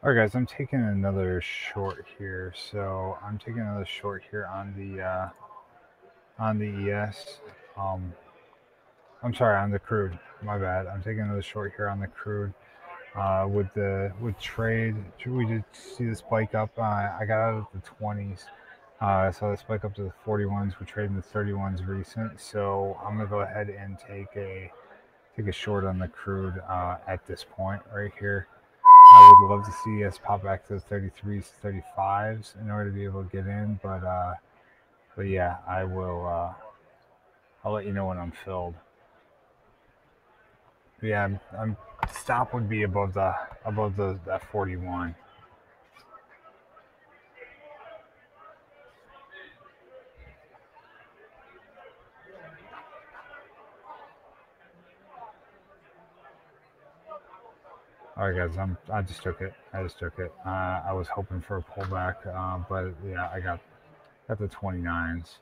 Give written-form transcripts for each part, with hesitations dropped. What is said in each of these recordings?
All right, guys, I'm taking another short here. So I'm taking another short here on the ES. Um, I'm sorry, on the crude. My bad. I'm taking another short here on the crude. With trade, we did see the spike up. I got out of the 20s. I saw the spike up to the 41s. We're trading the 31s recent. So I'm gonna go ahead and take a short on the crude at this point right here. I would love to see us pop back to the 33s, 35s in order to be able to get in, but yeah, I will. I'll let you know when I'm filled. But yeah, I'm stop would be above the that 41. All right, guys, I just took it. I just took it. I was hoping for a pullback, but yeah, I got the 29s.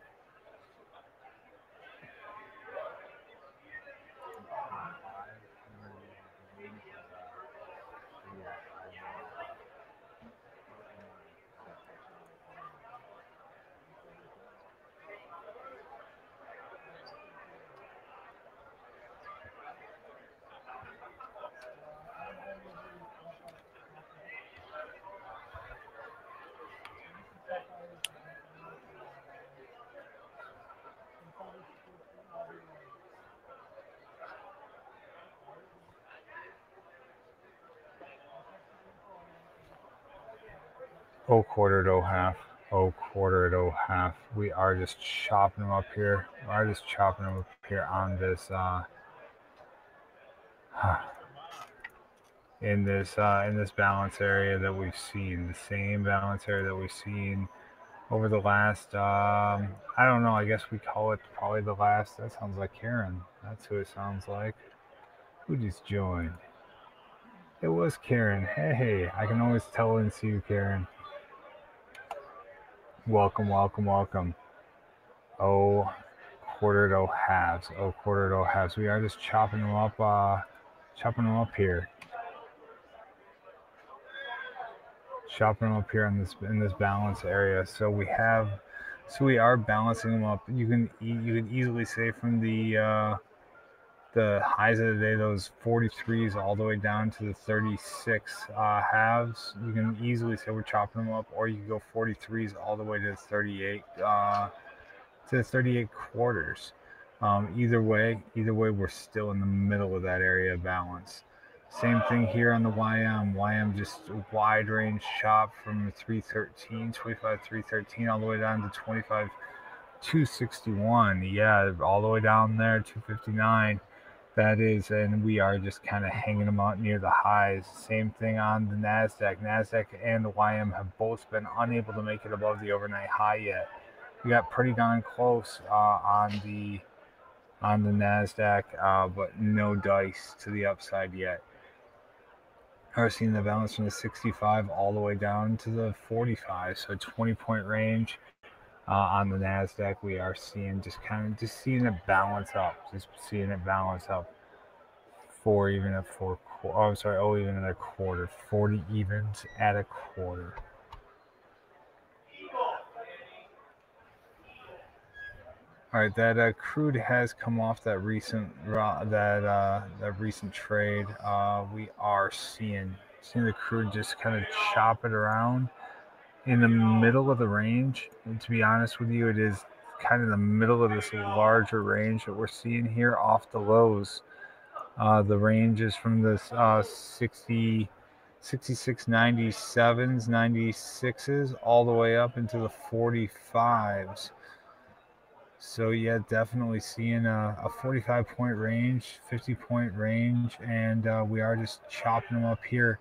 Oh, quarter to oh half. Oh, quarter to oh half. We are just chopping them up here. We are just chopping them up here on this. In this balance area that we've seen, the same balance area that we've seen over the last. I don't know. I guess we call it probably the last. That sounds like Karen. That's who it sounds like. Who just joined? It was Karen. Hey, I can always tell and see you, Karen. Welcome, welcome, welcome. Oh, quarter to halves. Oh, quarter to halves. We are just chopping them up. Chopping them up here. Chopping them up here in this balance area. So we are balancing them up. You can easily say from the highs of the day, those 43s all the way down to the 36 halves. You can easily say we're chopping them up, or you can go 43s all the way to the 38 quarters. Either way, we're still in the middle of that area of balance. Same thing here on the YM. YM just wide range chop from 313, 25, 313 all the way down to 25, 261. Yeah, all the way down there, 259. That is, and we are just kind of hanging them out near the highs. Same thing on the NASDAQ. NASDAQ and the YM have both been unable to make it above the overnight high yet. We got pretty darn close on the NASDAQ, but no dice to the upside yet. We're seeing the balance from the 65 all the way down to the 45, so 20-point range. On the NASDAQ, we are seeing just seeing it balance up, just seeing it balance up. Even at even at a quarter, 40 evens at a quarter. All right, that crude has come off that recent that recent trade. We are seeing the crude just kind of chop it around in the middle of the range. And to be honest with you, it is kind of the middle of this larger range that we're seeing here off the lows. The range is from this 60, 66, 97s, 96s, all the way up into the 45s. So yeah, definitely seeing a 45-point range, 50-point range, and we are just chopping them up here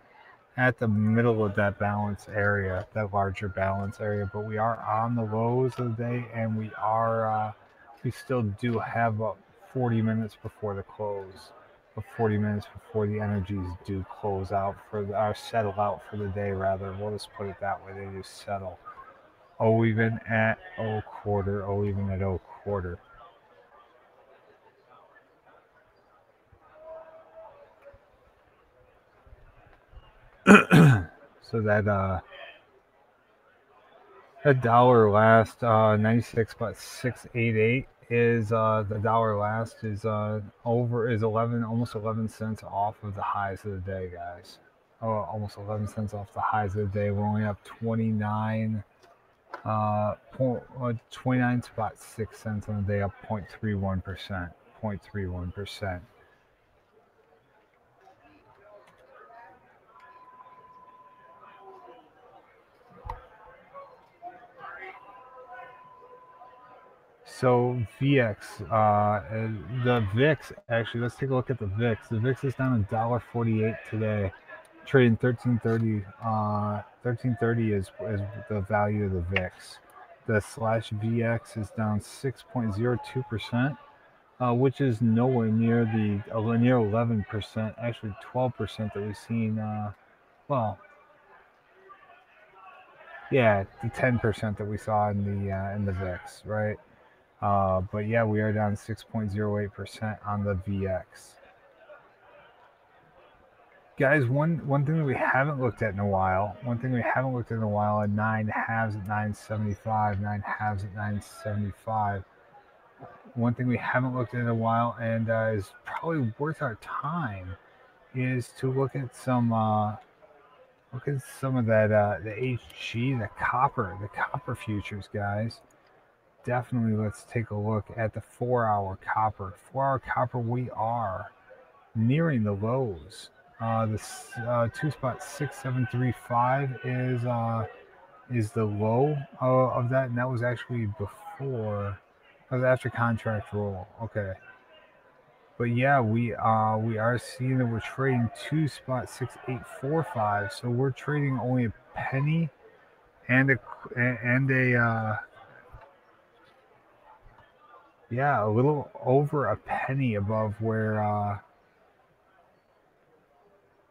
at the middle of that balance area, that larger balance area. But we are on the lows of the day, and we still do have about 40 minutes before the close, or 40 minutes before the energies do close out or settle out for the day. Rather, we'll just put it that way. They just settle. Oh, even at oh quarter. Oh, even at oh quarter. So So that dollar last 96.688 is the dollar last is over is 11 almost 11 cents off of the highs of the day, guys. Oh, almost 11 cents off the highs of the day. We're only up 29.6 cents on the day, up 0.31%. 0.31%. So VX, the VIX actually. Let's take a look at the VIX. The VIX is down $1.48 today, trading 1330. 1330 is the value of the VIX. The slash VX is down 6.02%, which is nowhere near the near 11%, actually 12% that we've seen. Well, yeah, the 10% that we saw in the VIX, right? But yeah, we are down 6.08% on the VX. Guys, one thing that we haven't looked at in a while, at 9 halves at 975, 9 halves at 975. One thing we haven't looked at in a while, and is probably worth our time, is to look at some of that the HG, the copper futures, guys. Definitely, let's take a look at the 4-hour copper. 4-hour copper, we are nearing the lows. This 2.6735 is the low of that, and that was actually before. That was after contract roll. Okay, but yeah, we are seeing that we're trading 2.6845. So we're trading only a penny and a yeah, a little over a penny above where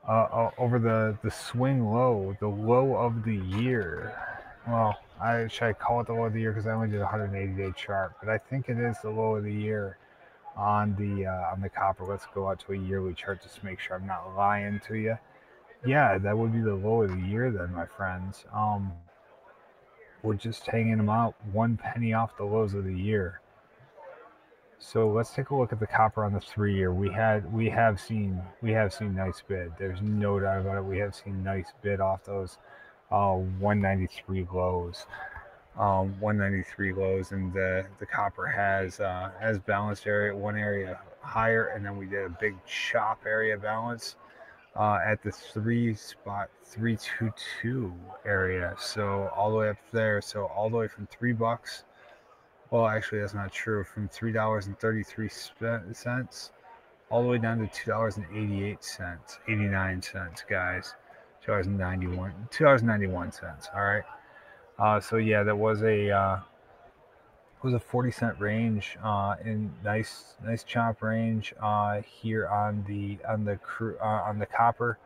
over the swing low, the low of the year. Well, should I call it the low of the year because I only did a 180-day chart, but I think it is the low of the year on the copper. Let's go out to a yearly chart just to make sure I'm not lying to you. Yeah, that would be the low of the year then, my friends. We're just hanging them out 1 penny off the lows of the year. So let's take a look at the copper on the 3-year. We have seen nice bid. There's no doubt about it. We have seen nice bid off those 193 lows. 193 lows, and the copper has balanced one area higher, and then we did a big chop area balance at the 3.322 area. So all the way up there. So all the way from $3. Well, actually, that's not true. From $3.33 all the way down to $2.88, 89 cents, guys. $2.91. All right. So yeah, that was a 40-cent range, in nice chop range here on the copper.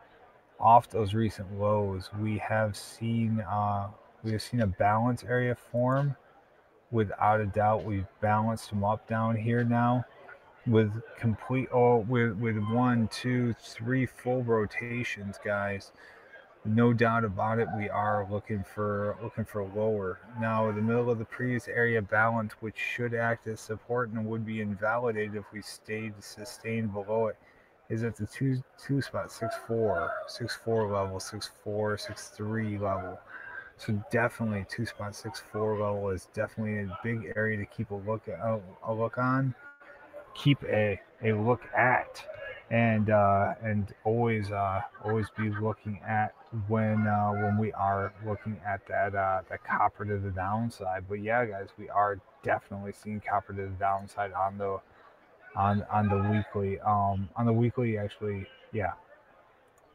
Off those recent lows, we have seen a balance area form. Without a doubt, we've balanced them up down here now with complete with 1, 2, 3 full rotations, guys. No doubt about it, we are looking for lower. Now, the middle of the previous area balance, which should act as support and would be invalidated if we stayed sustained below it, is at the 2.64 level, 63 level. So definitely 2.64 level is definitely a big area to keep a look on, keep a look at, and always be looking at when we are looking at that copper to the downside. But yeah, guys, we are definitely seeing copper to the downside on the weekly. On the weekly, actually, yeah,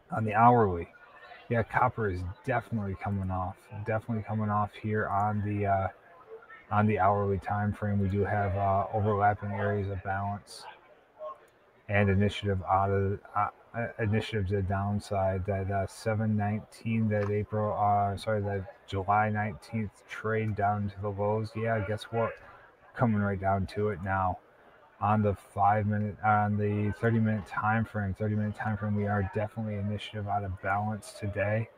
on the hourly. Yeah, copper is definitely coming off. Here on the hourly time frame. We do have overlapping areas of balance and initiative initiative to the downside. That 7/19, that July 19th trade down to the lows. Yeah, guess what? Coming right down to it now. On the 30-minute time frame, we are definitely initiative out of balance today.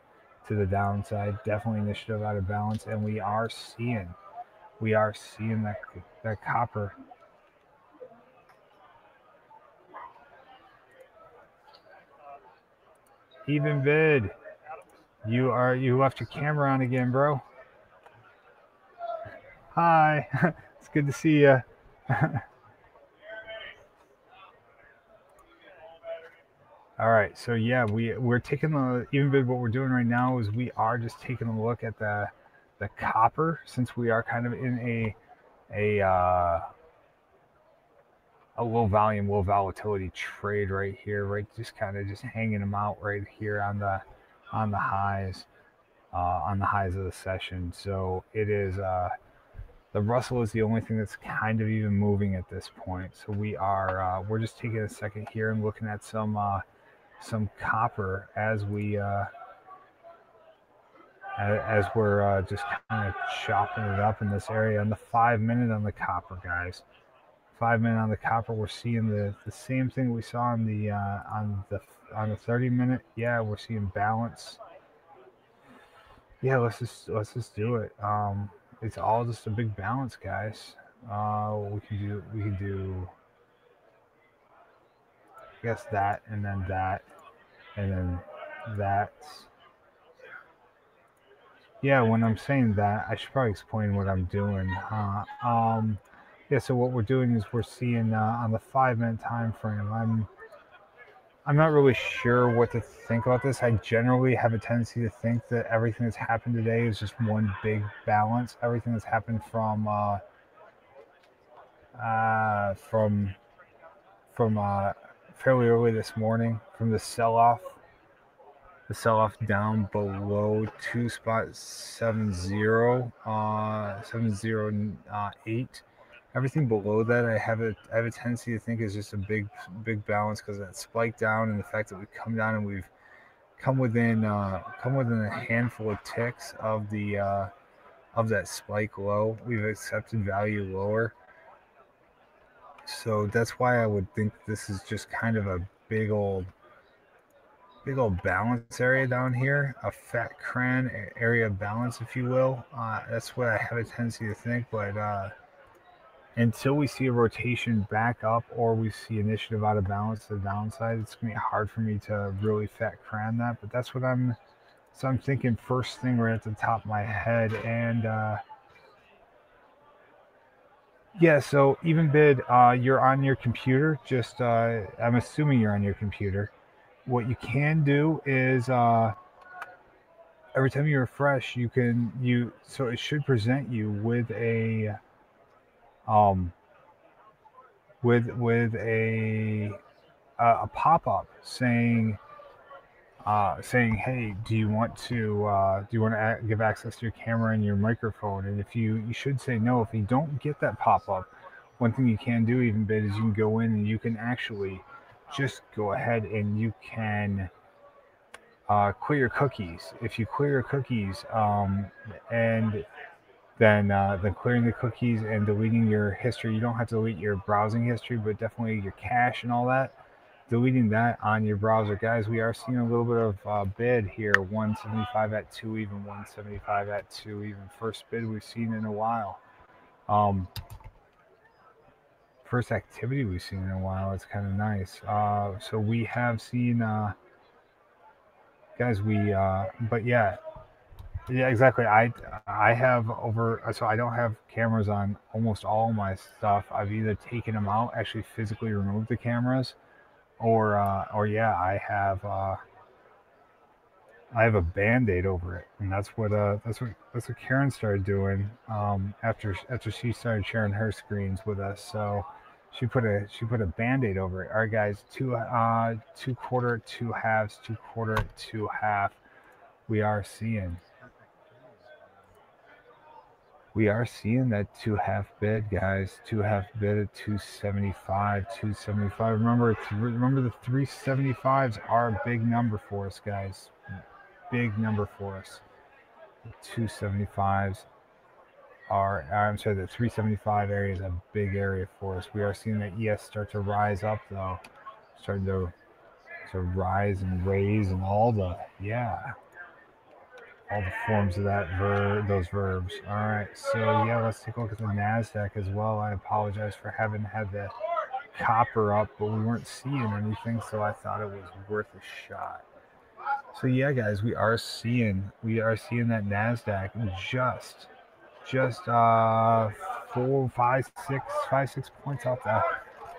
to the downside. Definitely initiative out of balance, and we are seeing that copper. Even bid. You left your camera on again, bro. Hi. It's good to see you. All right, so yeah, we're taking the even bid. What we're doing right now is we are just taking a look at the copper, since we are kind of in a low volume, low volatility trade right here, right? Just kind of just hanging them out right here on the highs, on the highs of the session. So it is the Russell is the only thing that's kind of even moving at this point. So we're just taking a second here and looking at some copper as we're just kind of chopping it up in this area. On the 5 minute on the copper, guys. 5 minute on the copper, we're seeing the same thing we saw on the 30 minute. Yeah, we're seeing balance. Yeah, let's just do it. It's all just a big balance, guys. We can do I guess that, and then that, and then that. Yeah, when I'm saying that, I should probably explain what I'm doing. Yeah, so what we're doing is we're seeing on the 5 minute time frame. I'm not really sure what to think about this. I generally have a tendency to think that everything that's happened today is just one big balance. Everything that's happened from fairly early this morning, from the sell-off down below 2.70, 708. Everything below that, I have a tendency to think is just a big balance, because that spike down and the fact that we've come down and we've come within a handful of ticks of the of that spike low. We've accepted value lower. So that's why I would think this is just kind of a big old balance area down here, a fat cran area of balance, if you will. That's what I have a tendency to think. But until we see a rotation back up, or we see initiative out of balance to the downside, it's gonna be hard for me to really fat cran that. But that's what I'm thinking first thing right at the top of my head. And yeah, so even bid, you're on your computer. Just I'm assuming you're on your computer. What you can do is every time you refresh, so it should present you with a a pop-up saying, hey, do you want to give access to your camera and your microphone? And if you should say no. If you don't get that pop-up, one thing you can do, even bit, is you can go in and you can actually just go ahead and you can clear your cookies. If you clear your cookies, and then clearing the cookies and deleting your history, you don't have to delete your browsing history, but definitely your cache and all that. Deleting that on your browser, guys. We are seeing a little bit of bid here. 175 at 2 even, 175 at 2 even. First bid we've seen in a while. First activity we've seen in a while. It's kind of nice. So we have seen, guys. But yeah, exactly. I have so I don't have cameras on almost all my stuff. I've either taken them out, actually physically removed the cameras, or yeah, I have a Band-Aid over it, and that's what Karen started doing after she started sharing her screens with us. So she put a Band-Aid over it. All right, guys, two quarter, two halves, two quarter, two half. We are seeing that two half bid, guys. Two half bid at 275, 275. Remember the 375s are a big number for us, guys. Big number for us. The 275s I'm sorry, the 375 area is a big area for us. We are seeing that ES start to rise up, though. Starting to rise and raise and all the, yeah. all the forms of that those verbs. All right, so yeah, let's take a look at the Nasdaq as well. I apologize for having had the copper up, but we weren't seeing anything, so I thought it was worth a shot. So yeah, guys, we are seeing that Nasdaq just 5, 6 points off the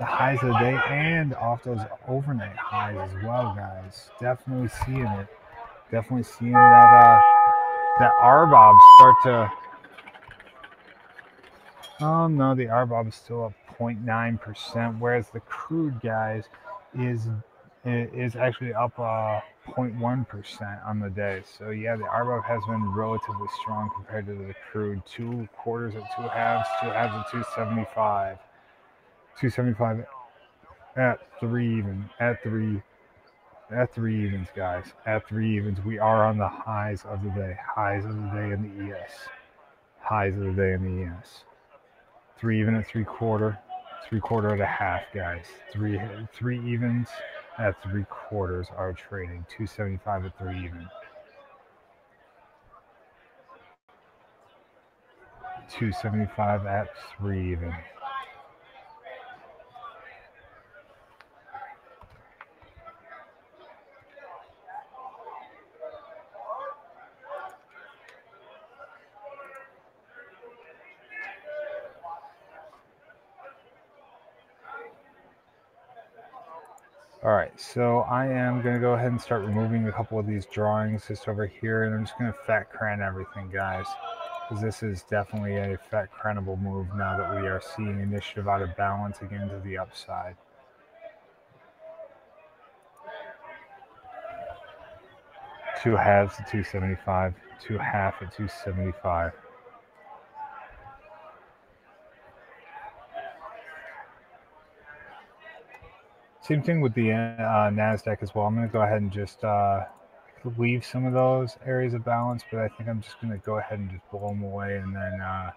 highs of the day and off those overnight highs as well, guys. Definitely seeing it. Definitely seeing that RBOB start to. Oh no, the RBOB is still up 0.9%, whereas the crude, guys, is actually up 0.1% on the day. So yeah, the RBOB has been relatively strong compared to the crude. 2 quarters at 2 halves, 2 halves at 275, 275 at 3 even, at 3 evens, guys. At 3 evens, we are on the highs of the day. Highs of the day in the ES. Highs of the day in the ES. 3 even at 3/4, 3/4 at a half, guys. Three evens at 3/4 are trading. 275 at 3 even. 275 at 3 even. All right, so I am going to go ahead and start removing a couple of these drawings just over here, and I'm just going to fat cran everything, guys, because this is definitely a fat cranable move now that we are seeing initiative out of balance again to the upside. Two halves at 275, 2 half at 275. Same thing with the Nasdaq as well. I'm going to go ahead and just leave some of those areas of balance, but I think I'm just going to go ahead and just blow them away, and then I'm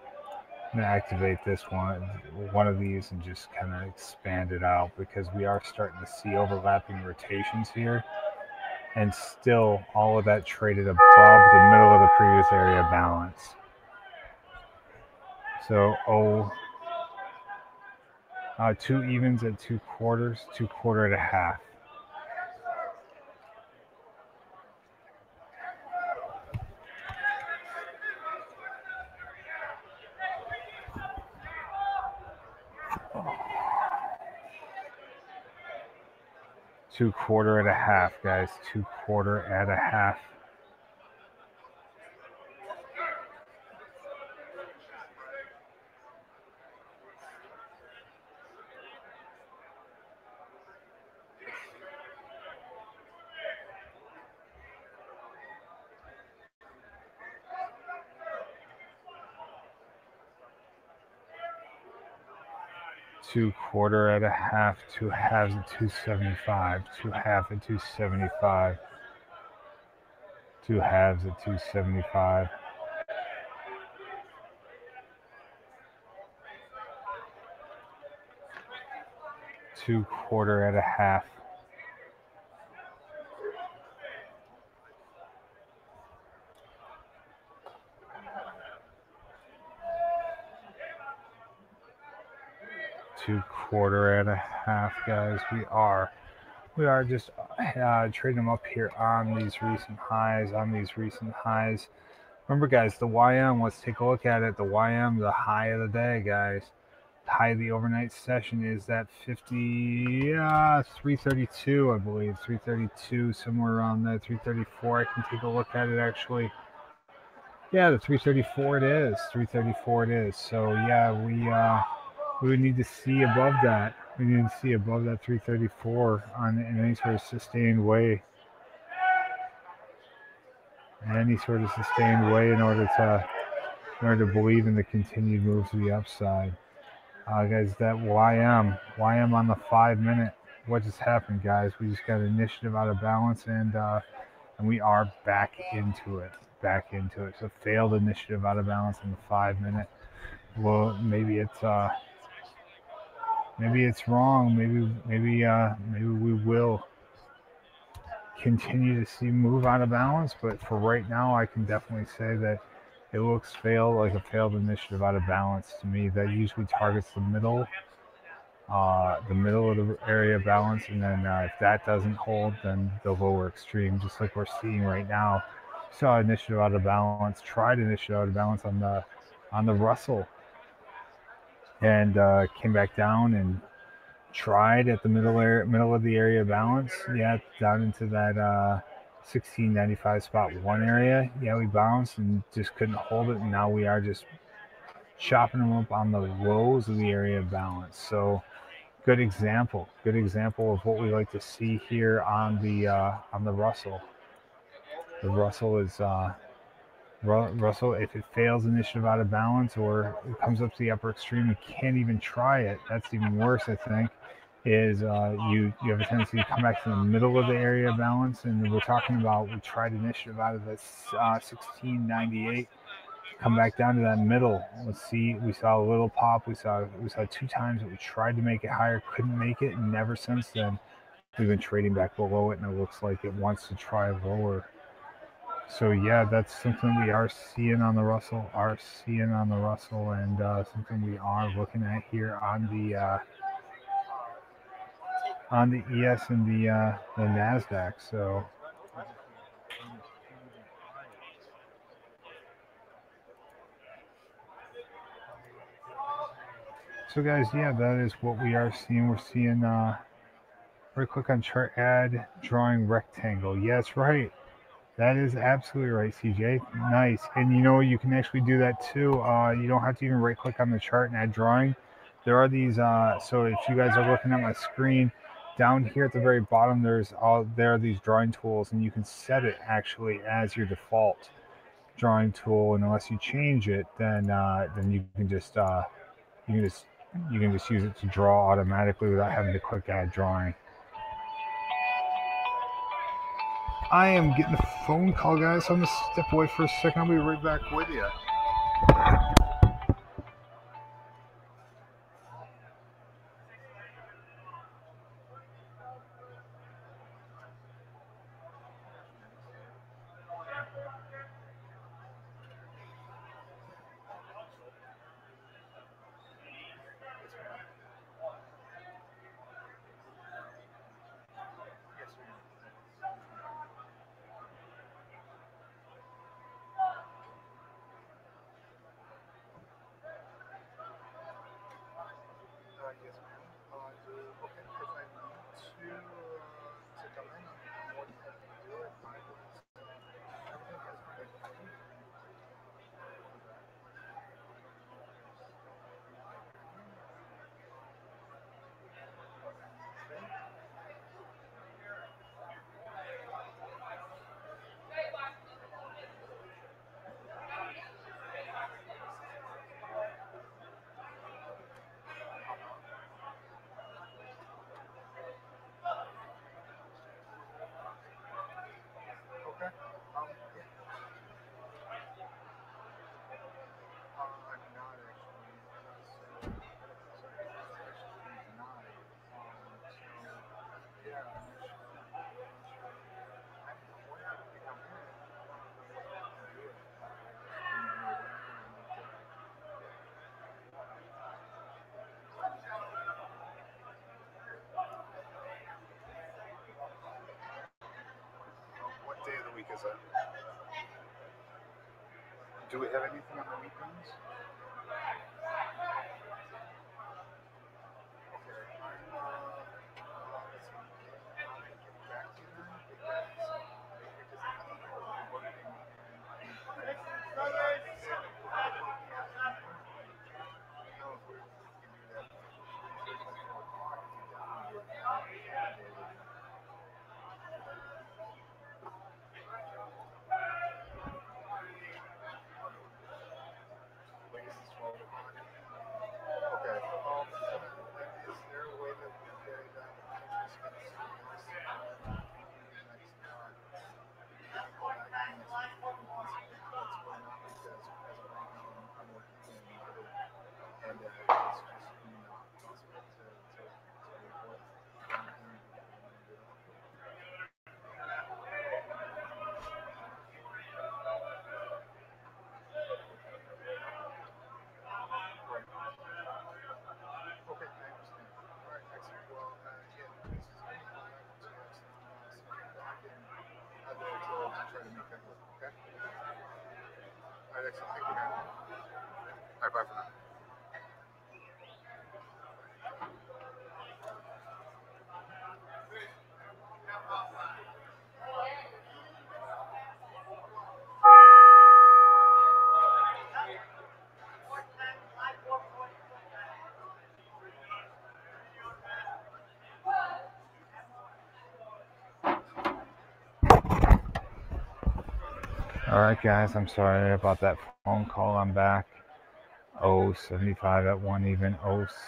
going to activate this one of these, and just kind of expand it out, because we are starting to see overlapping rotations here, and still all of that traded above the middle of the previous area of balance. So 2 evens at 2/4, 2/4 at a half. Two quarter at a half, guys. 2/4 at a half. Two quarter at a half, 2 halves at 275, 2 half at 275, 2 halves at 275. Two quarter at a half. Two quarter at a half, guys. We are just trading them up here on these recent highs. Remember, guys, the YM. Let's take a look at it. The YM, the high of the day, guys. The high of the overnight session is that 332, I believe. 332, somewhere around there. 334. I can take a look at it actually. Yeah, the 334 it is. 334 it is. So yeah, we would need to see above that. We need to see above that 334 in any sort of sustained way. In any sort of sustained way in order to believe in the continued move to the upside. Guys, that YM on the 5 minute. What just happened, guys? We just got initiative out of balance, and we are back into it. So failed initiative out of balance in the 5 minute. Well, maybe it's wrong. Maybe we will continue to see move out of balance, but for right now, I can definitely say that it looks like a failed initiative out of balance to me. That usually targets the middle of the area of balance, and then if that doesn't hold, then the lower extreme, just like we're seeing right now. Saw initiative out of balance, tried initiative out of balance on the Russell, and came back down and tried at the middle of the area of balance. Yeah, down into that 1695 spot one area. Yeah, we bounced and just couldn't hold it, and now we are just chopping them up on the lows of the area of balance. So good example of what we like to see here on the Russell. The Russell is Russell, if it fails initiative out of balance or it comes up to the upper extreme, you can't even try it. That's even worse, I think. Is you have a tendency to come back to the middle of the area of balance, and we're talking about we tried initiative out of this 1698, come back down to that middle. Let's see, we saw a little pop. We saw two times that we tried to make it higher, couldn't make it, and never since then we've been trading back below it, and it looks like it wants to try lower. So yeah, that's something we are seeing on the Russell, and something we are looking at here on the ES and the Nasdaq. So guys, yeah, that is what we are seeing. We're seeing right click on chart add drawing rectangle. Yes, right. That is absolutely right, CJ. Nice. And you can actually do that too. You don't have to even right click on the chart and add drawing. There are these, so if you guys are looking at my screen, down here at the very bottom, there are these drawing tools, and you can set it actually as your default drawing tool. And unless you change it, then you can just use it to draw automatically without having to click add drawing. I am getting a phone call, guys, so I'm going to step away for a second. I'll be right back with you. What day of the week is it? Do we have anything on the weekends? Excellent. Thank you, man. All right, bye for now. All right, guys, I'm sorry about that phone call. I'm back. 075 at one even.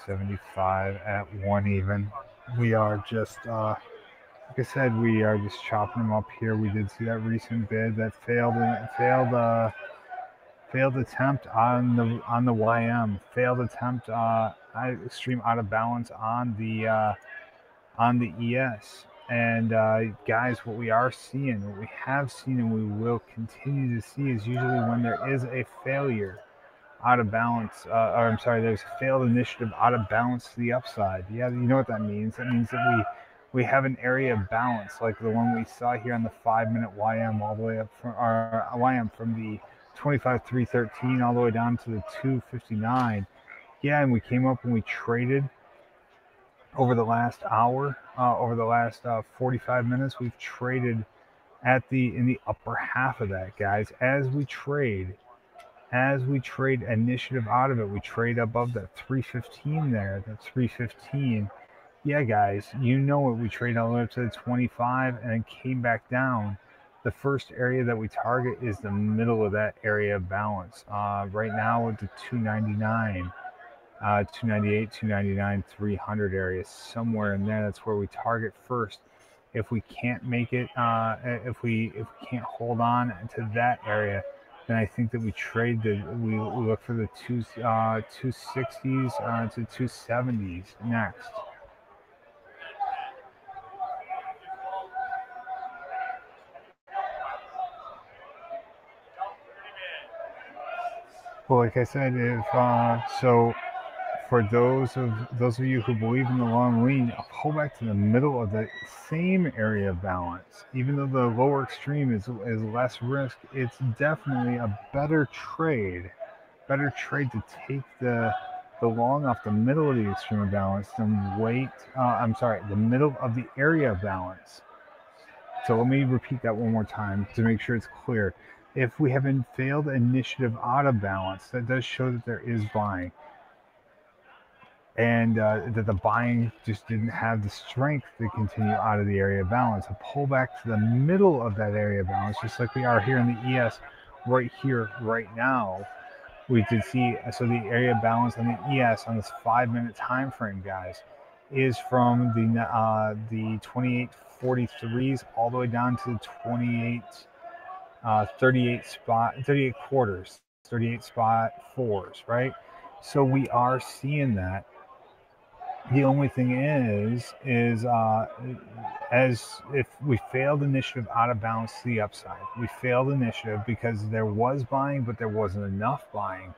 075 at one even. We are just, like I said, we are just chopping them up here. We did see that recent bid that failed, and failed attempt on the YM. Failed attempt extreme out of balance on the ES. And guys, what we are seeing, what we have seen, and we will continue to see is usually when there is a failure out of balance, or I'm sorry, there's a failed initiative out of balance to the upside. Yeah, you know what that means. That means that we have an area of balance, like the one we saw here on the 5-minute YM, all the way up from our YM from the 25.313 all the way down to the 259. Yeah, and we came up and we traded over the last hour, over the last 45 minutes. We've traded in the upper half of that, guys. As we trade initiative out of it, we trade above that 315 there. That 315. Yeah, guys, you know it. We trade all the way up to the 25 and then came back down. The first area that we target is the middle of that area of balance. Right now with the 299. 298, 299, 300 area, somewhere in there. That's where we target first. If we can't make it, if we can't hold on to that area, then I think that we look for the 260s to 270s next. Well, like I said, if so. For those of you who believe in the long lean, a pullback to the middle of the same area of balance, even though the lower extreme is less risk, it's definitely a better trade. Better trade to take the long off the middle of the extreme of balance than wait. I'm sorry, the middle of the area of balance. So let me repeat that one more time to make sure it's clear. If we have a failed initiative out of balance, that does show that there is buying. And that the buying just didn't have the strength to continue out of the area of balance. A pullback to the middle of that area of balance, just like we are here in the ES right here, right now. We did see, so the area of balance on the ES on this 5-minute time frame, guys, is from the 28.43s all the way down to the 38 quarters, 38 spot fours, right? So we are seeing that. The only thing is as if we failed initiative out of balance to the upside. We failed initiative because there was buying, but there wasn't enough buying.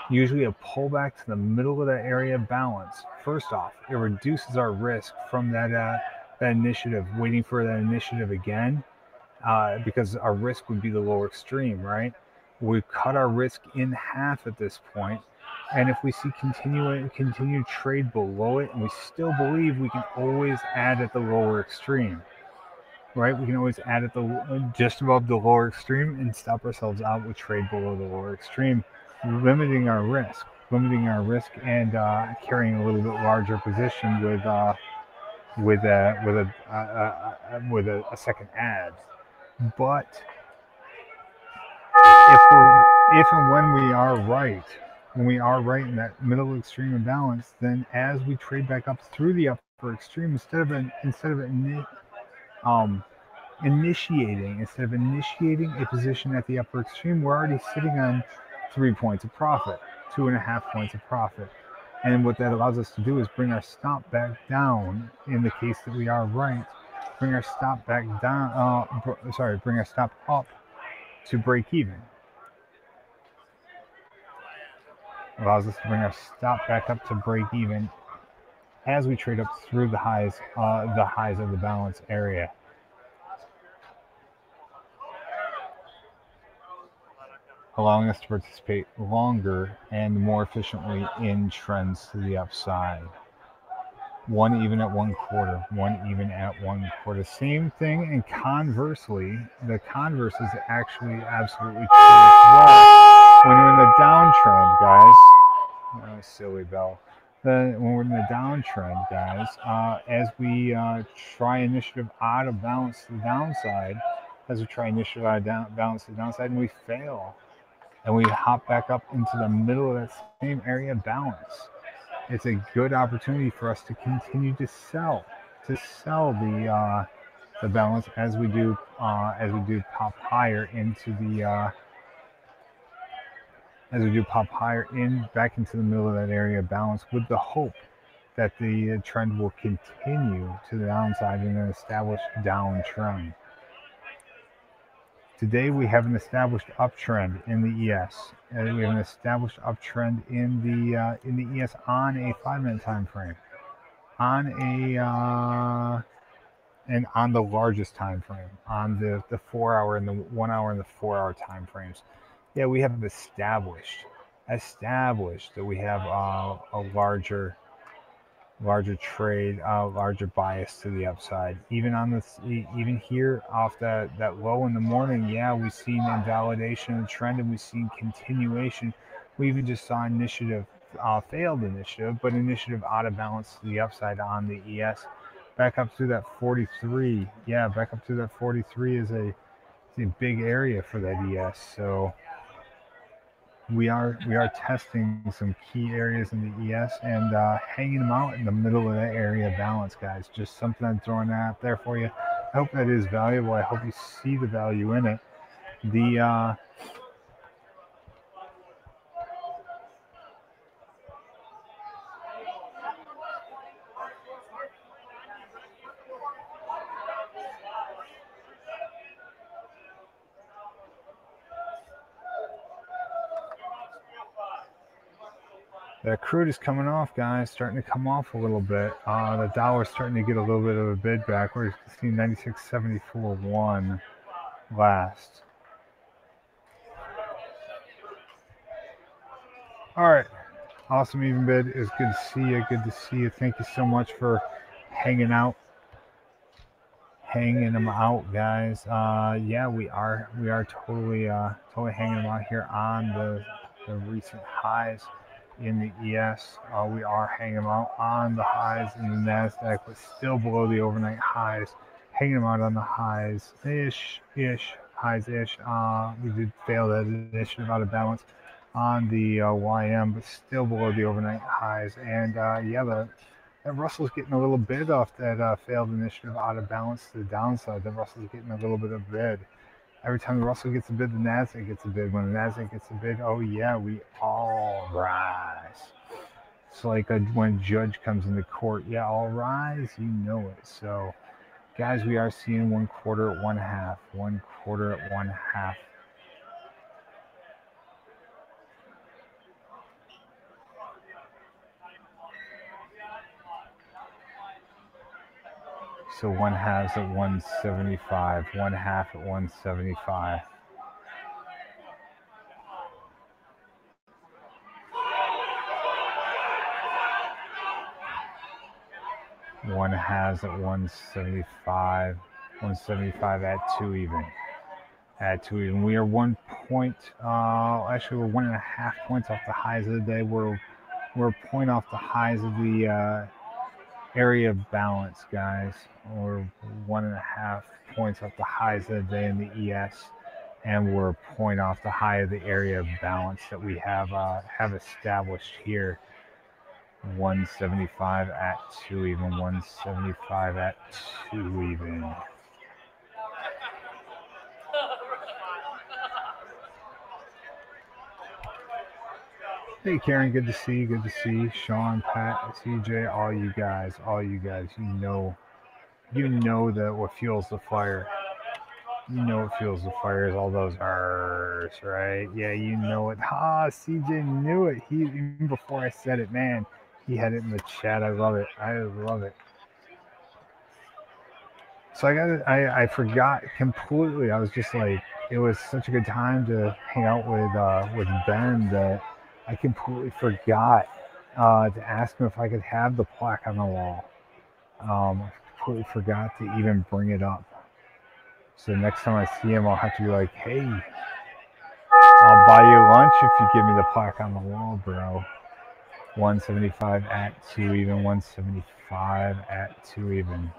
Usually a pullback to the middle of that area of balance. First off, it reduces our risk from that initiative, waiting for that initiative again, because our risk would be the lower extreme, right? We've cut our risk in half at this point. And if we see continued trade below it, and we still believe we can always add at the lower extreme, right? We can always add at the just above the lower extreme and stop ourselves out with trade below the lower extreme, limiting our risk, and carrying a little bit larger position with a second add. But if and when we are right. When we are right in that middle extreme of balance, then as we trade back up through the upper extreme, instead of initiating a position at the upper extreme, we're already sitting on 3 points of profit, 2.5 points of profit. And what that allows us to do is bring our stop back down. In the case that we are right, bring our stop back down. Bring our stop up to break even. Allows us to bring our stop back up to break even as we trade up through the highs of the balance area. allowing us to participate longer and more efficiently in trends to the upside. One even at 1/4, one even at 1/4. Same thing, and conversely, the converse is actually absolutely true as well. When you're in the downtrend, guys, oh, silly bell. When we're in the downtrend, guys, as we try initiative out of balance to the downside, as we try initiative out of balance to the downside, and we fail, and we hop back up into the middle of that same area of balance, it's a good opportunity for us to continue to sell the balance as we do pop higher into the as we do pop higher in back into the middle of that area of balance, with the hope that the trend will continue to the downside in an established downtrend. Today we have an established uptrend in the ES. We have an established uptrend in the ES on a 5-minute time frame, on a and on the largest time frame, on the 4-hour and the 1-hour and the 4-hour time frames. Yeah, we have established that we have a larger trade, larger bias to the upside. Even on this, even here off that low in the morning, yeah, we've seen invalidation of the trend, and we've seen continuation. We even just saw initiative, failed initiative, but initiative out of balance to the upside on the ES. Back up through that 43. Yeah, back up through that 43 is a big area for that ES. So we are testing some key areas in the ES and hanging them out in the middle of that area of balance, guys. Just something I'm throwing out there for you. I hope that is valuable. I hope you see the value in it. That crude is coming off, guys, starting to come off a little bit. The dollar's starting to get a little bit of a bid back. We're seeing 96.74.1 last. All right. Awesome even bid. It's good to see you. Good to see you. Thank you so much for hanging them out, guys. Yeah, we are totally hanging them out here on the recent highs in the ES. We are hanging them out on the highs in the NASDAQ, but still below the overnight highs. Hanging them out on the highs ish. We did fail that initiative out of balance on the YM, but still below the overnight highs. And yeah, that Russell's getting a little bid off that failed initiative out of balance to the downside. The Russell's getting a little bit of bid. Every time the Russell gets a bid, the NASDAQ gets a bid. When the NASDAQ gets a bid, oh yeah, we all rise. It's like when a judge comes into court. Yeah, all rise, you know it. So, guys, we are seeing 1/4 at 1/2. 1/4 at 1/2. So 1/2 at 175, 1/2 at 175. One has at 175, 175 at 2 even. At 2 even. We are 1 point, actually we're 1.5 points off the highs of the day. We're a point off the highs of the area of balance, guys. We're 1.5 points off the highs of the day in the ES, and we're a point off the high of the area of balance that we have established here. 175 at 2 even. 175 at 2 even. Hey Karen, good to see you. Good to see you. Sean, Pat, CJ, all you guys, you know that what fuels the fire. You know what fuels the fire is all those R's, right? Yeah, you know it. CJ knew it. He, even before I said it, man, he had it in the chat. I love it. I love it. So I forgot completely. I was just like, it was such a good time to hang out with Ben that I completely forgot to ask him if I could have the plaque on the wall. I completely forgot to even bring it up. So next time I see him, I'll have to be like, hey, I'll buy you lunch if you give me the plaque on the wall, bro. 175 at 2 even, 175 at 2 even.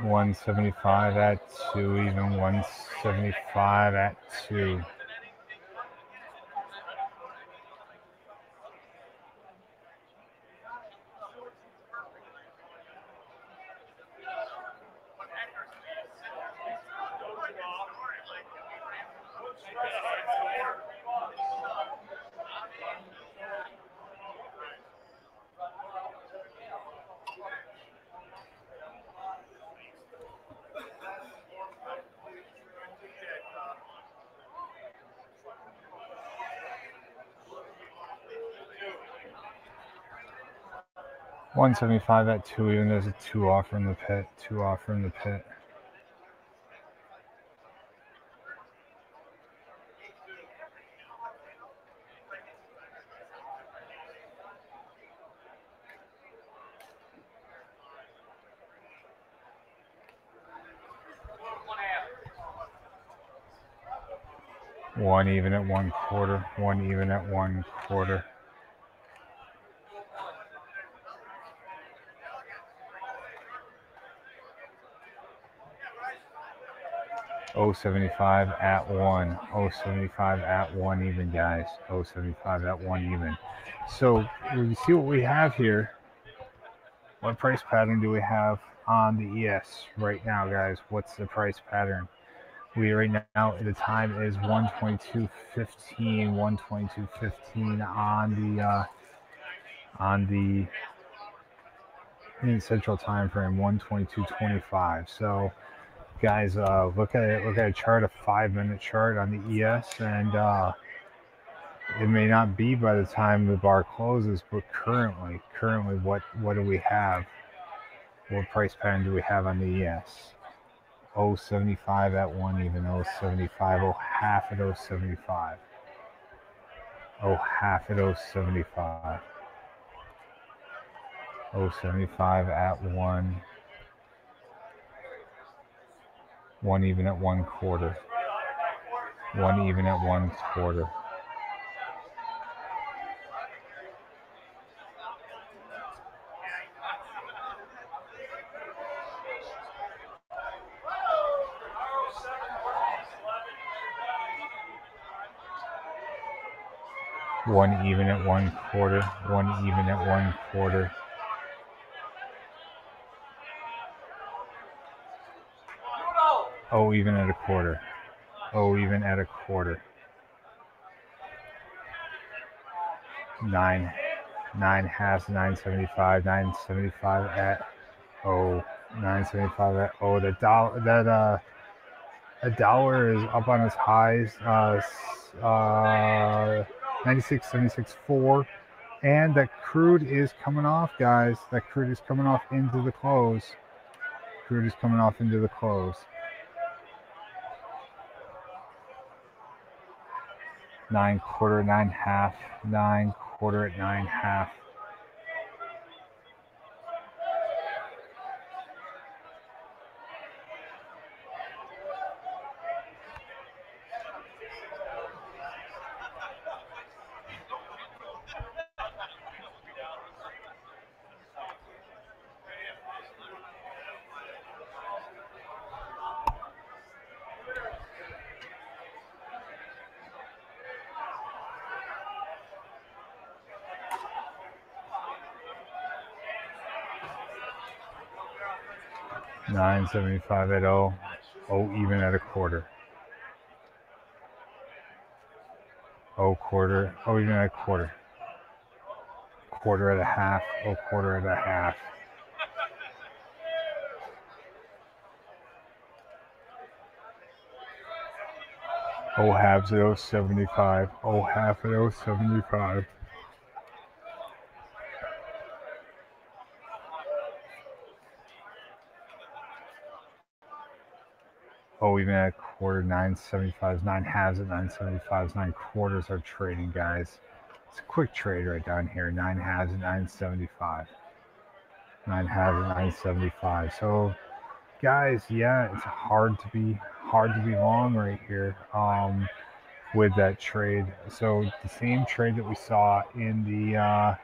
$175 at 2 even, 175 at 2. $175 at 2 even. There's a 2 offer in the pit. 2 offer in the pit. One even at 1/4. 1 even at 1/4. $0.75 at 1. $0.75 at 1 even, guys. $0.75 at 1 even. So you see what we have here. What price pattern do we have on the ES right now, guys? What's the price pattern? We right now the time is 122.15. 122.15 on the in central time frame. 122.25. So guys, look at it. Look at a chart, a 5-minute chart on the ES, and it may not be by the time the bar closes, but currently, what do we have? What price pattern do we have on the ES? 0.75 at 1 even. 0.75. Oh, half at 0.75. Oh, half at 0.75. 0.75 at 1. 1 even at 1/4. 1 even at 1/4. One even at 1/4. 1 even at 1/4. Oh, even at a quarter. Oh, even at a quarter. 9 halves, 9.75. 9.75 at 9.75 at the dollar is up on its highs. 96.76.4. And that crude is coming off, guys. That crude is coming off into the close. Crude is coming off into the close. 9/4, 9 half, 9/4 at 9 half. 9.75 at O. O even at a quarter. O quarter. O even at a quarter. Quarter at a half. O quarter at a half. O halves at 0.75. O half at 0.75. O even at a quarter. 9.75s. 9 halves at 9.75s. 9 quarters are trading, guys. It's a quick trade right down here. 9 halves at 9.75. 9 halves at 9.75. So, guys, yeah, it's hard to be long right here. With that trade. So the same trade that we saw in the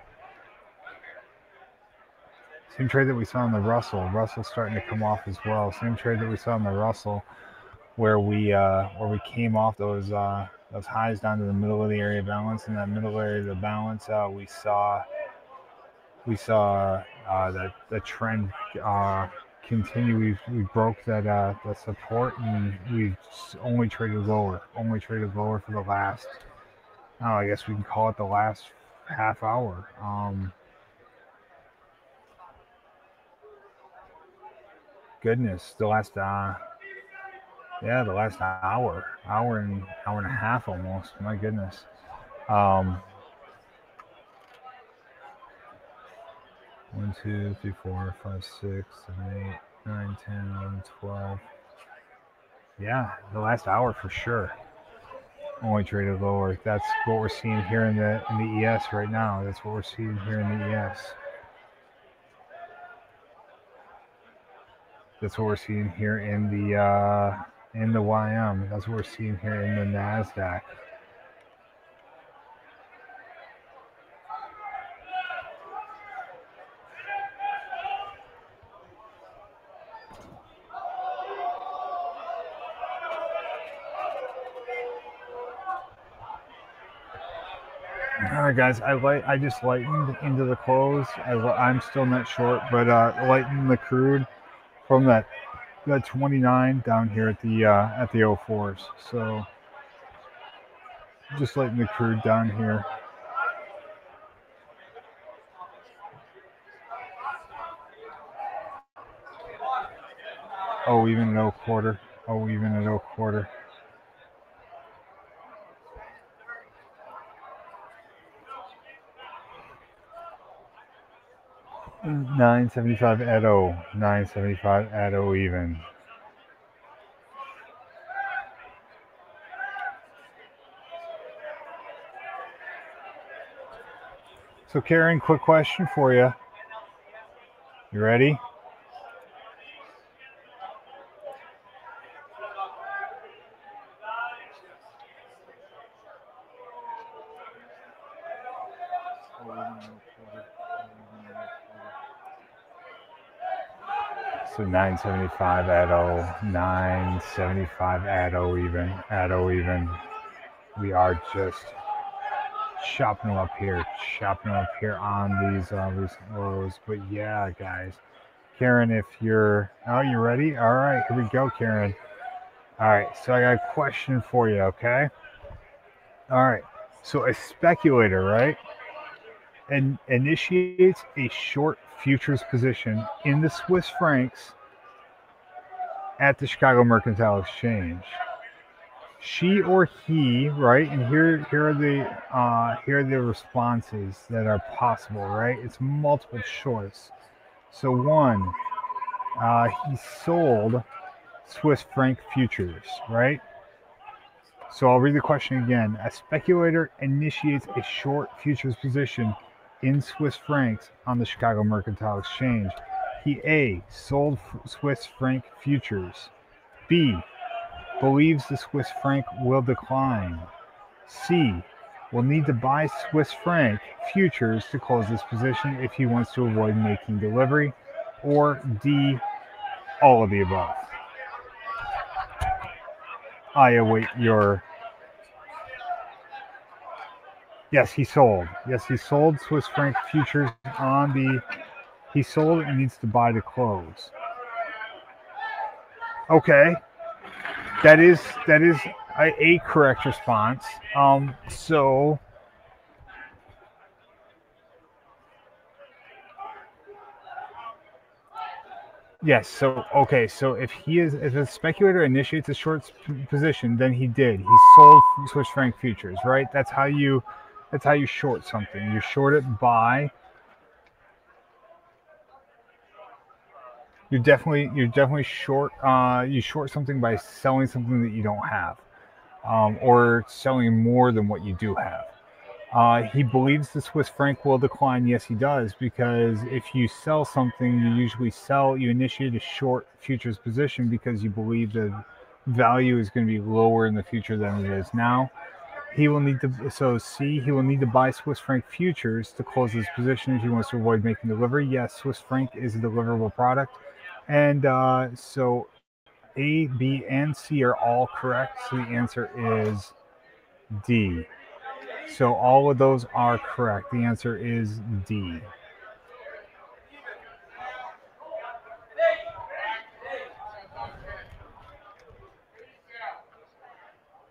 same trade that we saw in the Russell. Russell's starting to come off as well. Same trade that we saw in the Russell, where we came off those highs down to the middle of the area of balance. In that middle area of the balance, we saw that the trend continue. We broke that support, and we've only traded lower. Only traded lower for the last. I guess we can call it the last half hour. Goodness, the last the last hour and a half almost. My goodness. 1, 2, 3, 4, 5, 6, 7, 8, 9, 10, 11, 12. Yeah, the last hour for sure. Only traded lower. That's what we're seeing here in the ES right now. That's what we're seeing here in the ES. That's what we're seeing here in the YM. That's what we're seeing here in the NASDAQ. All right, guys. I just lightened into the close. I'm still net short, but lightened the crude from that 29 down here at the 04s. So just lighten the crude down here. Oh, even at 0 quarter. Oh, even at 0 quarter. $9.75 at O. $9.75 at O even. So Karen, quick question for you. You ready? So 9.75 at O, 9.75 at O even, at O even. We are just chopping them up here on these recent lows. But yeah, guys. Karen, if you're, you ready? All right, here we go, Karen. All right, so I got a question for you, okay? All right, so a speculator, right, and initiates a short futures position in the Swiss francs at the Chicago Mercantile Exchange. She or he, right? And here are the responses that are possible, right? It's multiple choice. So 1, he sold Swiss franc futures, right? So I'll read the question again. A speculator initiates a short futures position in Swiss francs on the Chicago Mercantile Exchange. He A, sold Swiss franc futures. B, believes the Swiss franc will decline. C, will need to buy Swiss franc futures to close this position if he wants to avoid making delivery. Or D, all of the above. I await your... Yes, he sold. Yes, he sold Swiss franc futures on the... He sold and needs to buy to close. Okay, that is a correct response. So yes, so okay, so if a speculator initiates a short position, then he sold Swiss franc futures, right? That's how you short something. You short it by you're definitely short you short something by selling something that you don't have, or selling more than what you do have. He believes the Swiss franc will decline. Yes, he does, because if you sell something, you initiate a short futures position because you believe the value is going to be lower in the future than it is now. He will need to buy Swiss franc futures to close his position if he wants to avoid making delivery. Yes, Swiss franc is a deliverable product. And so A, B, and C are all correct. So the answer is D. So all of those are correct. The answer is D.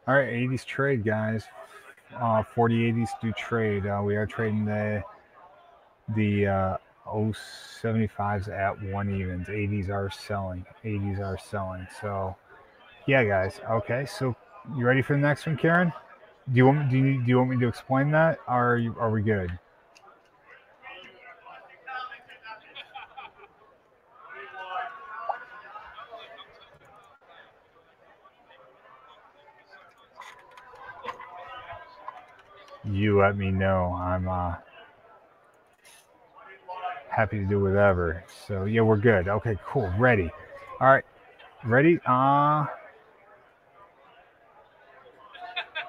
All right, 80s trade, guys. 40 80s do trade. We are trading the 075s at one evens. 80s are selling. 80s are selling. So yeah, guys. Okay, so you ready for the next one, Karen? Do you want me to explain that? Are we good? You let me know. I'm happy to do whatever. So yeah, we're good. Okay, cool. Ready. All right. Ready?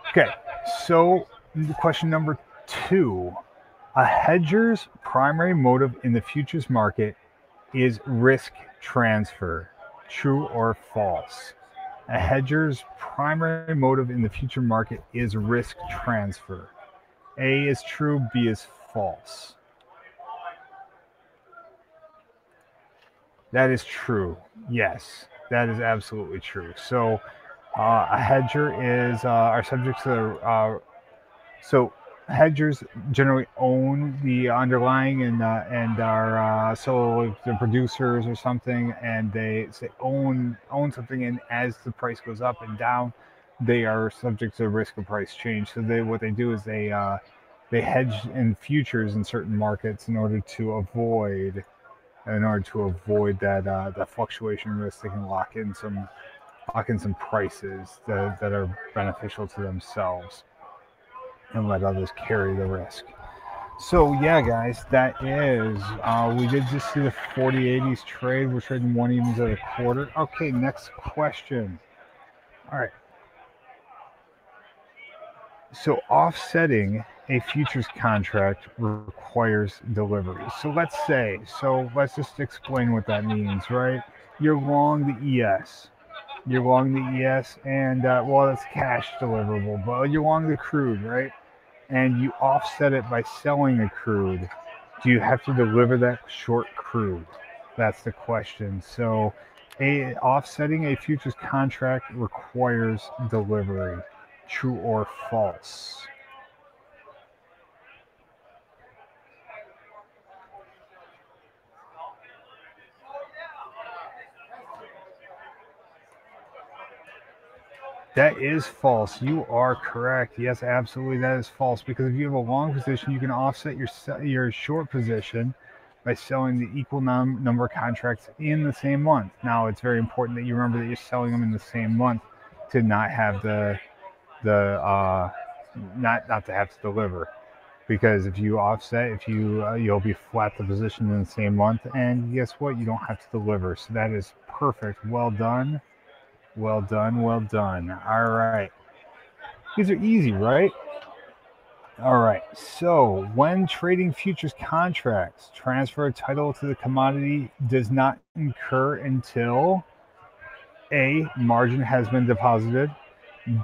Okay. So question number 2. A hedger's primary motive in the futures market is risk transfer. True or false? A hedger's primary motive in the future market is risk transfer. A is true, B is false. That is true. Yes, that is absolutely true. So, a hedger is are subject to so hedgers generally own the underlying and are so if they're producers or something, and they say own something, and as the price goes up and down, they are subject to the risk of price change. So what they do is they hedge in futures in certain markets in order to avoid that fluctuation risk. They can lock in some prices that are beneficial to themselves and let others carry the risk. So yeah, guys, that is we did just see the 40-80s trade. We're trading one evens at a quarter. Okay, next question. All right. So offsetting a futures contract requires delivery. Let's just explain what that means, right? You're long the ES. You're long the ES, and well, it's cash deliverable, but you're long the crude, right? And you offset it by selling a crude. Do you have to deliver that short crude? That's the question. So, offsetting a futures contract requires delivery. True or false? That is false. You are correct. Yes, absolutely, that is false. Because if you have a long position, you can offset your short position by selling the equal number of contracts in the same month. Now, it's very important that you remember that you're selling them in the same month to not have the not to have to deliver. Because if you offset, if you you'll be flat the position in the same month, and guess what? You don't have to deliver. So that is perfect. Well done. Well done, well done. All right. These are easy, right? All right. So, when trading futures contracts, transfer of title to the commodity does not incur until A, margin has been deposited,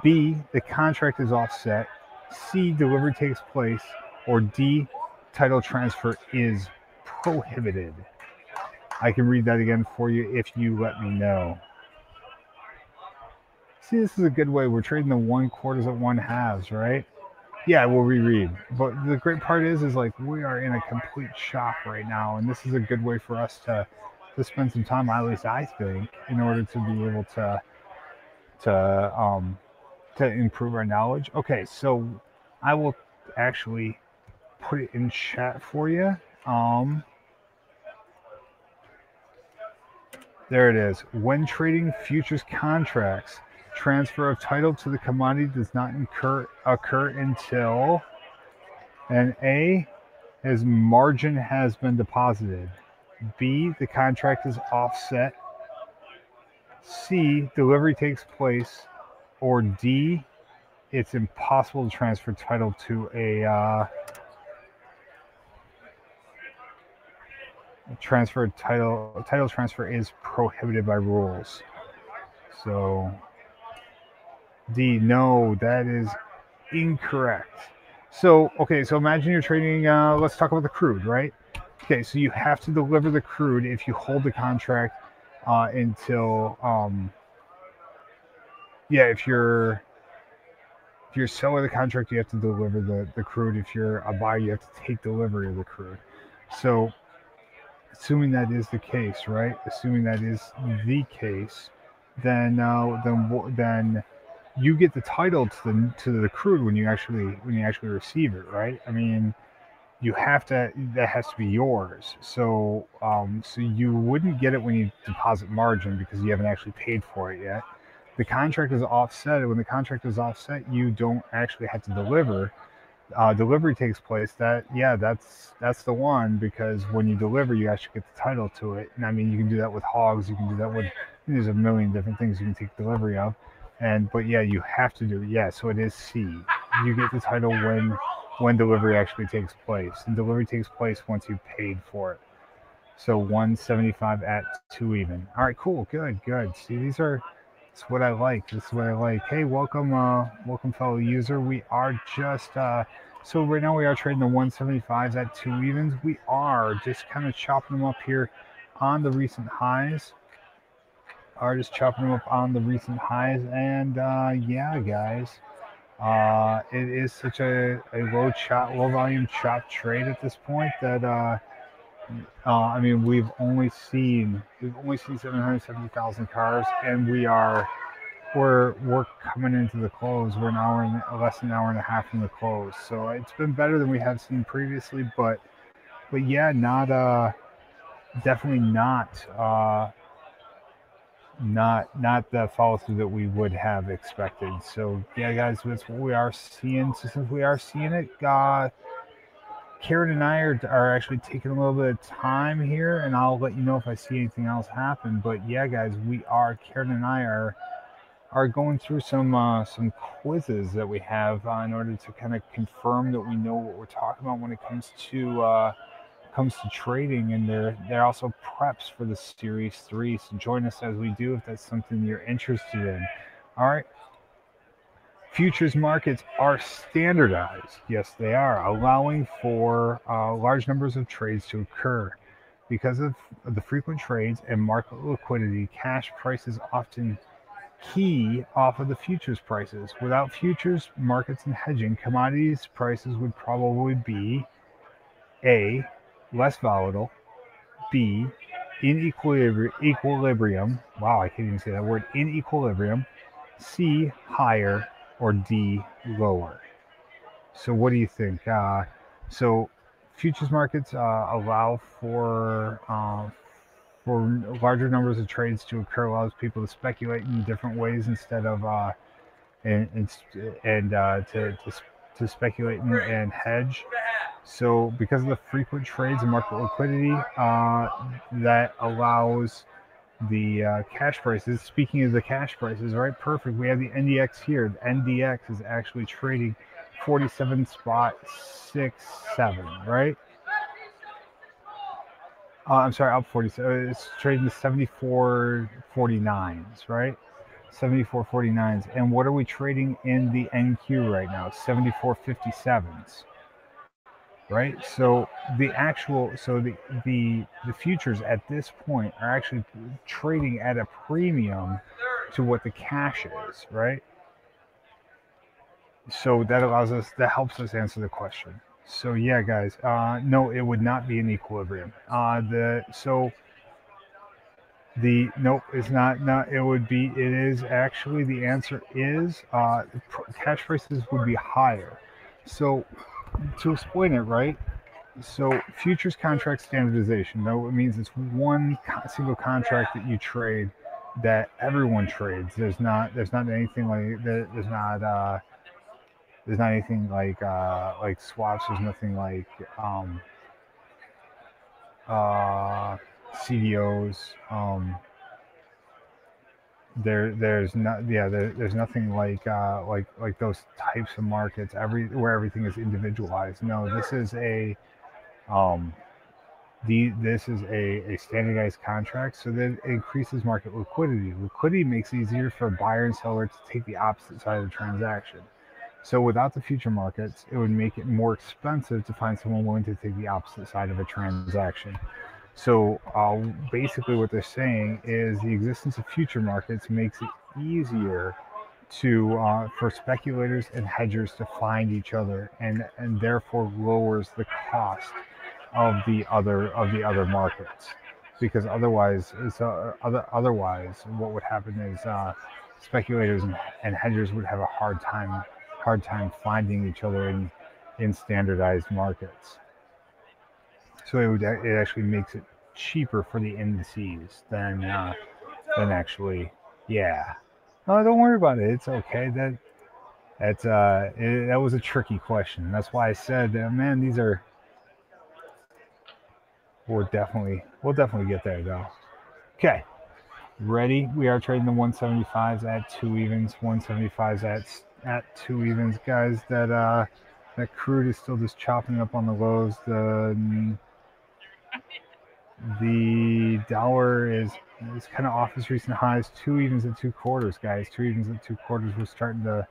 B, the contract is offset, C, delivery takes place, or D, title transfer is prohibited. I can read that again for you if you let me know. See, this is a good way. We're trading the 1/4 at 1/2, right? Yeah, we'll reread. But the great part is like we are in a complete shock right now, and this is a good way for us to spend some time, at least I think, in order to be able to to improve our knowledge. Okay, so I will actually put it in chat for you. There it is. When trading futures contracts, transfer of title to the commodity does not occur until and A, his margin has been deposited. B, the contract is offset. C, delivery takes place. Or D, it's impossible to transfer title to a title transfer is prohibited by rules. So D, no, that is incorrect. So okay, so imagine you're trading. Let's talk about the crude, right? Okay, so you have to deliver the crude if you hold the contract until yeah, if you're seller of the contract, you have to deliver the crude. If you're a buyer, you have to take delivery of the crude. So assuming that is the case, right? Assuming that is the case, then you get the title to the crude when you actually receive it, right? I mean, you have to that has to be yours. So so you wouldn't get it when you deposit margin because you haven't actually paid for it yet. The contract is offset. When the contract is offset, you don't actually have to deliver. Delivery takes place. That's the one because when you deliver, you actually get the title to it. And I mean, you can do that with hogs. You can do that with there's a million different things you can take delivery of. And but yeah, you have to do it. Yeah, so it is C. You get the title when delivery actually takes place, and delivery takes place once you paid for it. So 175 at 2 even. All right, cool, good. See, these are it's what I like. This is what I like. Hey, welcome, fellow user. We are just so right now we are trading the 175s at 2 evens. We are just kind of chopping them up here on the recent highs. Are just chopping them up on the recent highs, and yeah, guys. It is such a low volume chop trade at this point that I mean we've only seen 770,000 cars, and we're coming into the close. We're an hour and less than an hour and a half from the close, so it's been better than we have seen previously. But yeah, not definitely not the follow through that we would have expected. So yeah, guys, that's what we are seeing. So since we are seeing it, Karen and I are actually taking a little bit of time here, and I'll let you know if I see anything else happen. But yeah, guys, Karen and I are going through some quizzes that we have in order to kind of confirm that we know what we're talking about when it comes to trading, and they're also preps for the Series 3. So join us as we do if that's something you're interested in. All right. Futures markets are standardized. Yes, they are, allowing for large numbers of trades to occur. Because of the frequent trades and market liquidity, cash prices often key off of the futures prices. Without futures markets and hedging, commodities prices would probably be A, less volatile, B, in equilibrium. Wow, I can't even say that word. In equilibrium. C, higher, or D, lower. So what do you think? So futures markets allow for larger numbers of trades to occur, allows people to speculate in different ways instead of and to speculate and hedge. So because of the frequent trades and market liquidity, that allows the cash prices. Speaking of the cash prices, right? Perfect. We have the NDX here. The NDX is actually trading 47.67, right? I'm sorry, up 47. It's trading the 74.49s, right? 74.49s. And what are we trading in the NQ right now? 74.57s. Right, so the futures at this point are actually trading at a premium to what the cash is, right? So that helps us answer the question. So yeah, guys, no, it would not be an equilibrium. Nope, it's not. No, it would be. It is actually, the answer is cash prices would be higher. So to explain it, right? So futures contract standardization, though, it means it's one single contract that you trade, that everyone trades. There's not anything like there's not anything like swaps. There's nothing like CDOs. There's nothing like those types of markets where everything is individualized. No, this is a um, this is a standardized contract, so that it increases market liquidity. Liquidity makes it easier for a buyer and seller to take the opposite side of the transaction. So without the future markets, it would make it more expensive to find someone willing to take the opposite side of a transaction. So basically what they're saying is the existence of future markets makes it easier for speculators and hedgers to find each other, and therefore lowers the cost of the other markets, because otherwise what would happen is speculators and hedgers would have a hard time finding each other in standardized markets. So it actually makes it cheaper for the indices than actually, yeah. No, don't worry about it. It's okay. That was a tricky question. That's why I said, man, these are. We'll definitely get there though. Okay, ready? We are trading the 175s at 2 evens. 175s at 2 evens, guys. That crude is still just chopping up on the lows. The dollar is kind of off its recent highs. 2 evens at 2 quarters, guys. 2 evens at 2 quarters. We're starting to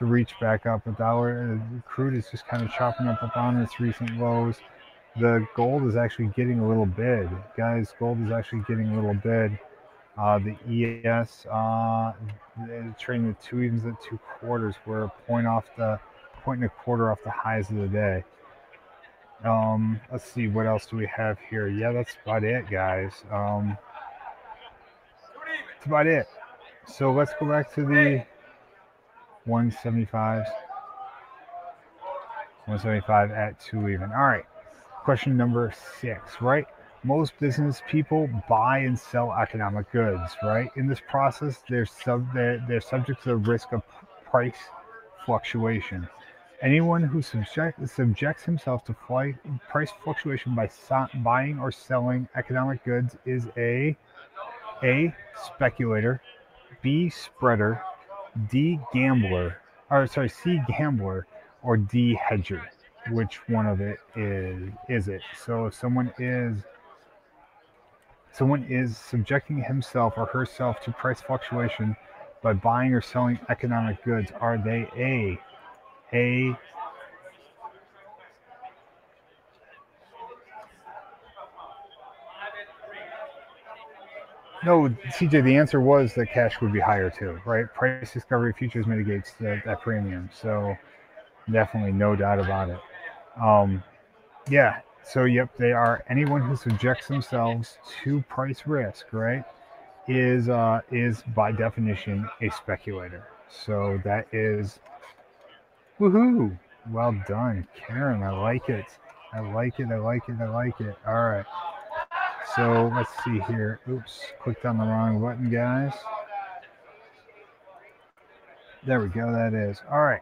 reach back up. The crude is just kind of chopping up on its recent lows. The gold is actually getting a little bid, guys. Gold is actually getting a little bid. The ES trading the 2 evens at 2 quarters. We're a point and a quarter off the highs of the day. Let's see, what else do we have here? Yeah, that's about it, guys. That's about it. So let's go back to the 175s. 175 at 2 even. All right. Question number 6, right? Most business people buy and sell economic goods, right? In this process, they're subject to the risk of price fluctuation. Anyone who subjects himself to price fluctuation by buying or selling economic goods is A, speculator, B, spreader, C, gambler, or D, hedger. Which one of it is it? So if someone is subjecting himself or herself to price fluctuation by buying or selling economic goods, are they A, no, CJ, the answer was that cash would be higher too, right? Price discovery futures mitigates that premium. So definitely no doubt about it. Yeah, so yep, they are. Anyone who subjects themselves to price risk, right, is by definition a speculator. So that is, woohoo! Well done, Karen. I like it. I like it. I like it. I like it. All right. So let's see here. Oops, clicked on the wrong button, guys. There we go. That is. All right.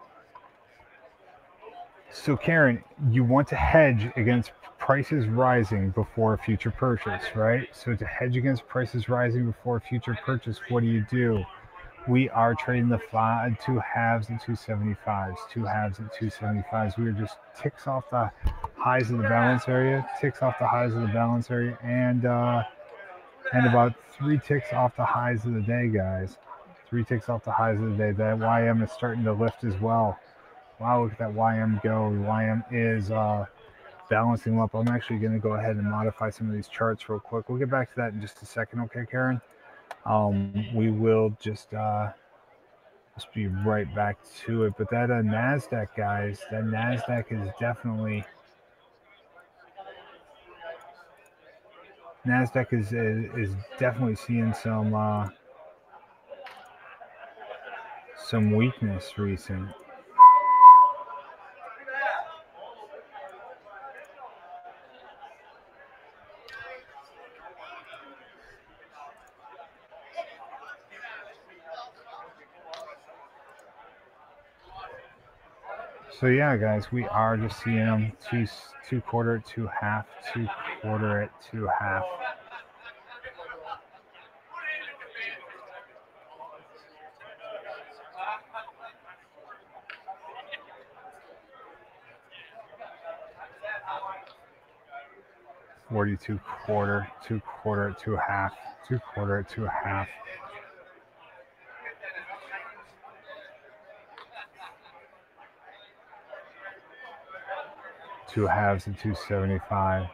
So Karen, you want to hedge against prices rising before a future purchase, right? So to hedge against prices rising before a future purchase, what do? We are trading the 2 halves and 275s. 2 halves and 275s. We are just ticks off the highs of the balance area, and about 3 ticks off the highs of the day, guys. 3 ticks off the highs of the day. That YM is starting to lift as well. Wow, look at that YM go. YM is balancing up. I'm actually going to go ahead and modify some of these charts real quick. We'll get back to that in just a second, okay, Karen? We will just be right back to it. But that Nasdaq, guys, that Nasdaq is definitely definitely seeing some weakness recent. So yeah, guys, we are just seeing them two quarter at two half, two quarter at two half. $42 quarter, two quarter at two half, two quarter at two half. Two halves at 275.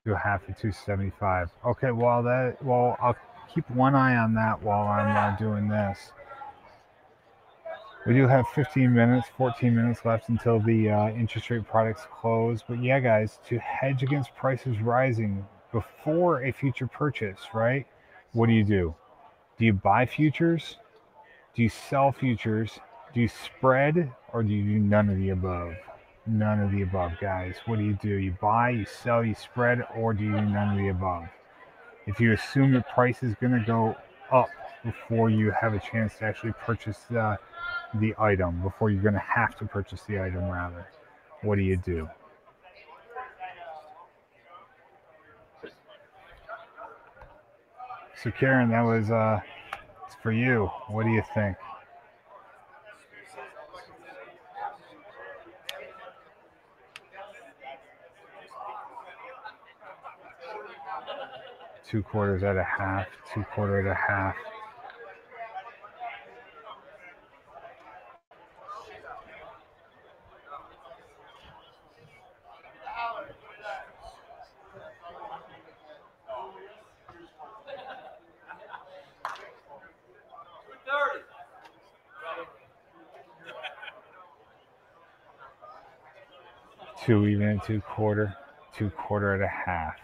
Two half at 275. Okay, well, I'll keep one eye on that while I'm doing this. We do have 15 minutes, 14 minutes left until the interest rate products close. But yeah, guys, to hedge against prices rising before a future purchase, right? What do? Do you buy futures? Do you sell futures? Do you spread? Or do you do none of the above? None of the above, guys. What do? You buy, you sell, you spread, or do you do none of the above? If you assume the price is going to go up before you have a chance to actually purchase the item, before you're going to have to purchase the item, rather, what do you do? So Karen, that was it's for you. What do you think? Two quarters at a half, two quarter at a half. Two even at two quarter at a half.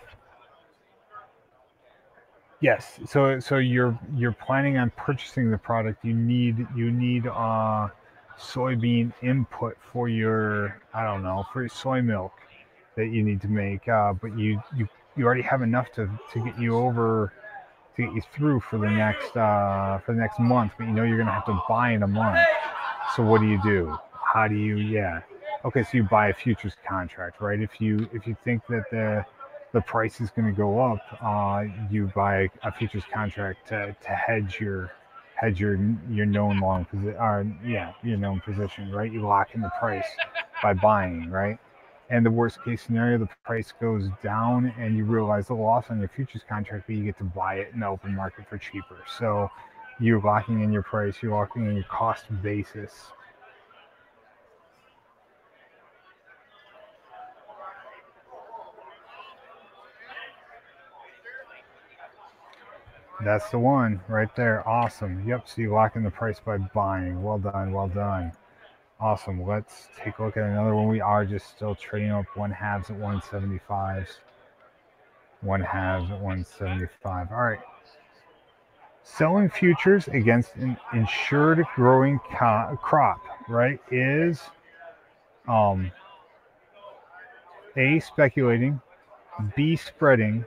Yes. So you're planning on purchasing the product. You need soybean input for your, I don't know, for your soy milk that you need to make. But you already have enough to get you over, to get you through for the next month. But you know you're gonna have to buy in a month. So what do? How do you? Yeah. Okay. So you buy a futures contract, right? If you think that the price is going to go up, you buy a futures contract to hedge your known long position, your known position, right? You lock in the price by buying, right? And the worst case scenario, the price goes down and you realize the loss on your futures contract, but you get to buy it in the open market for cheaper. So you're locking in your price, you're locking in your cost basis. That's the one right there. Awesome. Yep. So you lock in the price by buying. Well done. Well done. Awesome. Let's take a look at another one. We are just still trading up one halves at 175s. One halves at 175. All right. Selling futures against an insured growing crop, right, is A, speculating, B, spreading,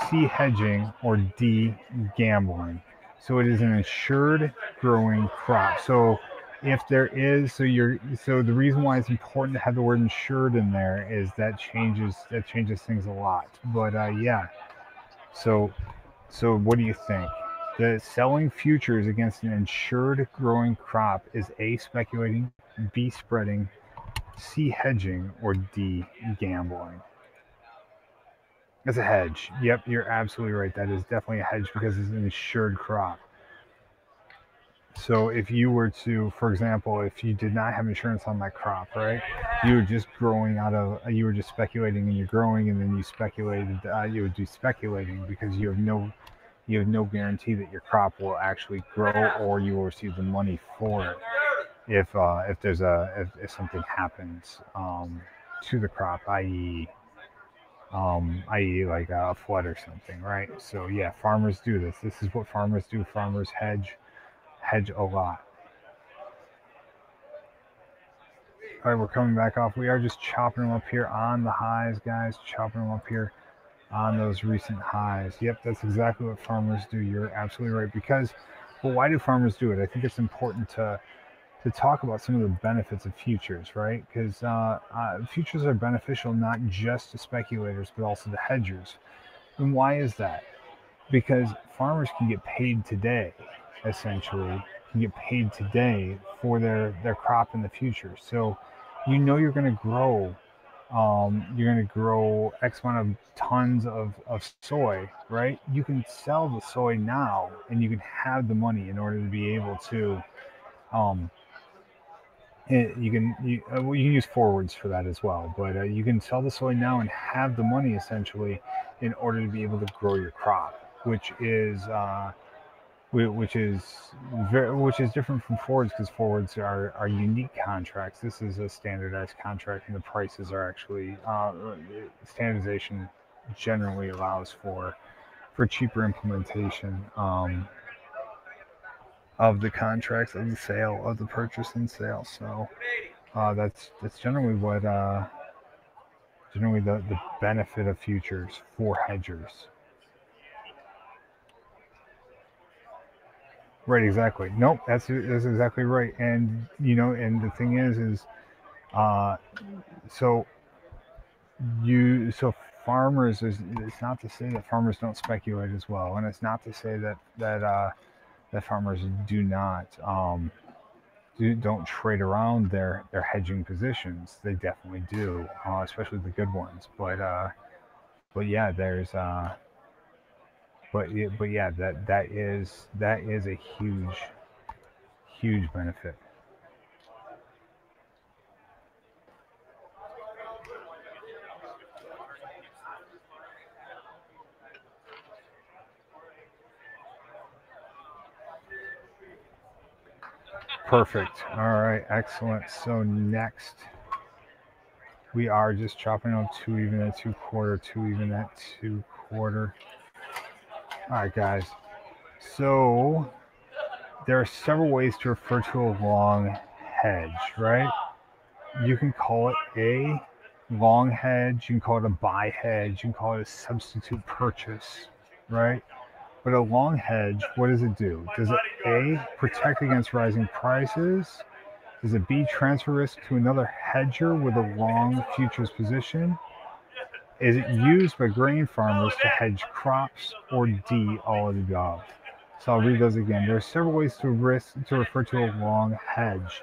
C, hedging, or D, gambling. So it is an insured growing crop. So if there is, so the reason why it's important to have the word insured in there is that changes things a lot. But yeah. So what do you think? The selling futures against an insured growing crop is A, speculating, B, spreading, C, hedging, or D, gambling. It's a hedge. Yep, you're absolutely right. That is definitely a hedge because it's an insured crop. So if you were to, for example, if you did not have insurance on that crop, right, you were just you were just speculating and you're growing, and then you speculated, you would be speculating because you you have no guarantee that your crop will actually grow or you will receive the money for it if there's if something happens to the crop, i.e. like a flood or something, right? So yeah, farmers do this. This is what farmers do. Farmers hedge a lot. All right, we're coming back off. We are just chopping them up here on the highs, guys. Chopping them up here on those recent highs. Yep, that's exactly what farmers do. You're absolutely right. Because, well, why do farmers do it? I think it's important to talk about some of the benefits of futures, right? Because futures are beneficial not just to speculators, but also to hedgers. And why is that? Because farmers can get paid today, essentially, can get paid today for their crop in the future. So you know you're going to grow X amount of tons of soy, right? You can sell the soy now and you can have the money in order to be able to, um, well, you can use forwards for that as well, but you can sell the soy now and have the money essentially in order to be able to grow your crop, which is different from forwards because forwards are unique contracts. This is a standardized contract, and the prices are actually standardization generally allows for cheaper implementation of the contracts of the sale of the purchase and sale. So that's generally what generally the benefit of futures for hedgers. Right, exactly. Nope, that's exactly right. And and the thing is, uh, so so farmers is it's not to say that farmers don't speculate as well, and it's not to say that farmers do not don't trade around their hedging positions. They definitely do, especially the good ones. But yeah, there's but yeah, that is a huge benefit. Perfect. All right, excellent. So next, we are just chopping up 2 even at 2/4, 2 even at 2/4. All right, guys. So there are several ways to refer to a long hedge, right? You can call it a long hedge, you can call it a buy hedge, you can call it a substitute purchase, right? But a long hedge, what does it do? Does it A, protect against rising prices? Does it B, transfer risk to another hedger with a long futures position? Is it used by grain farmers to hedge crops? Or D, all of the above? So I'll read those again. There are several ways to refer to a long hedge.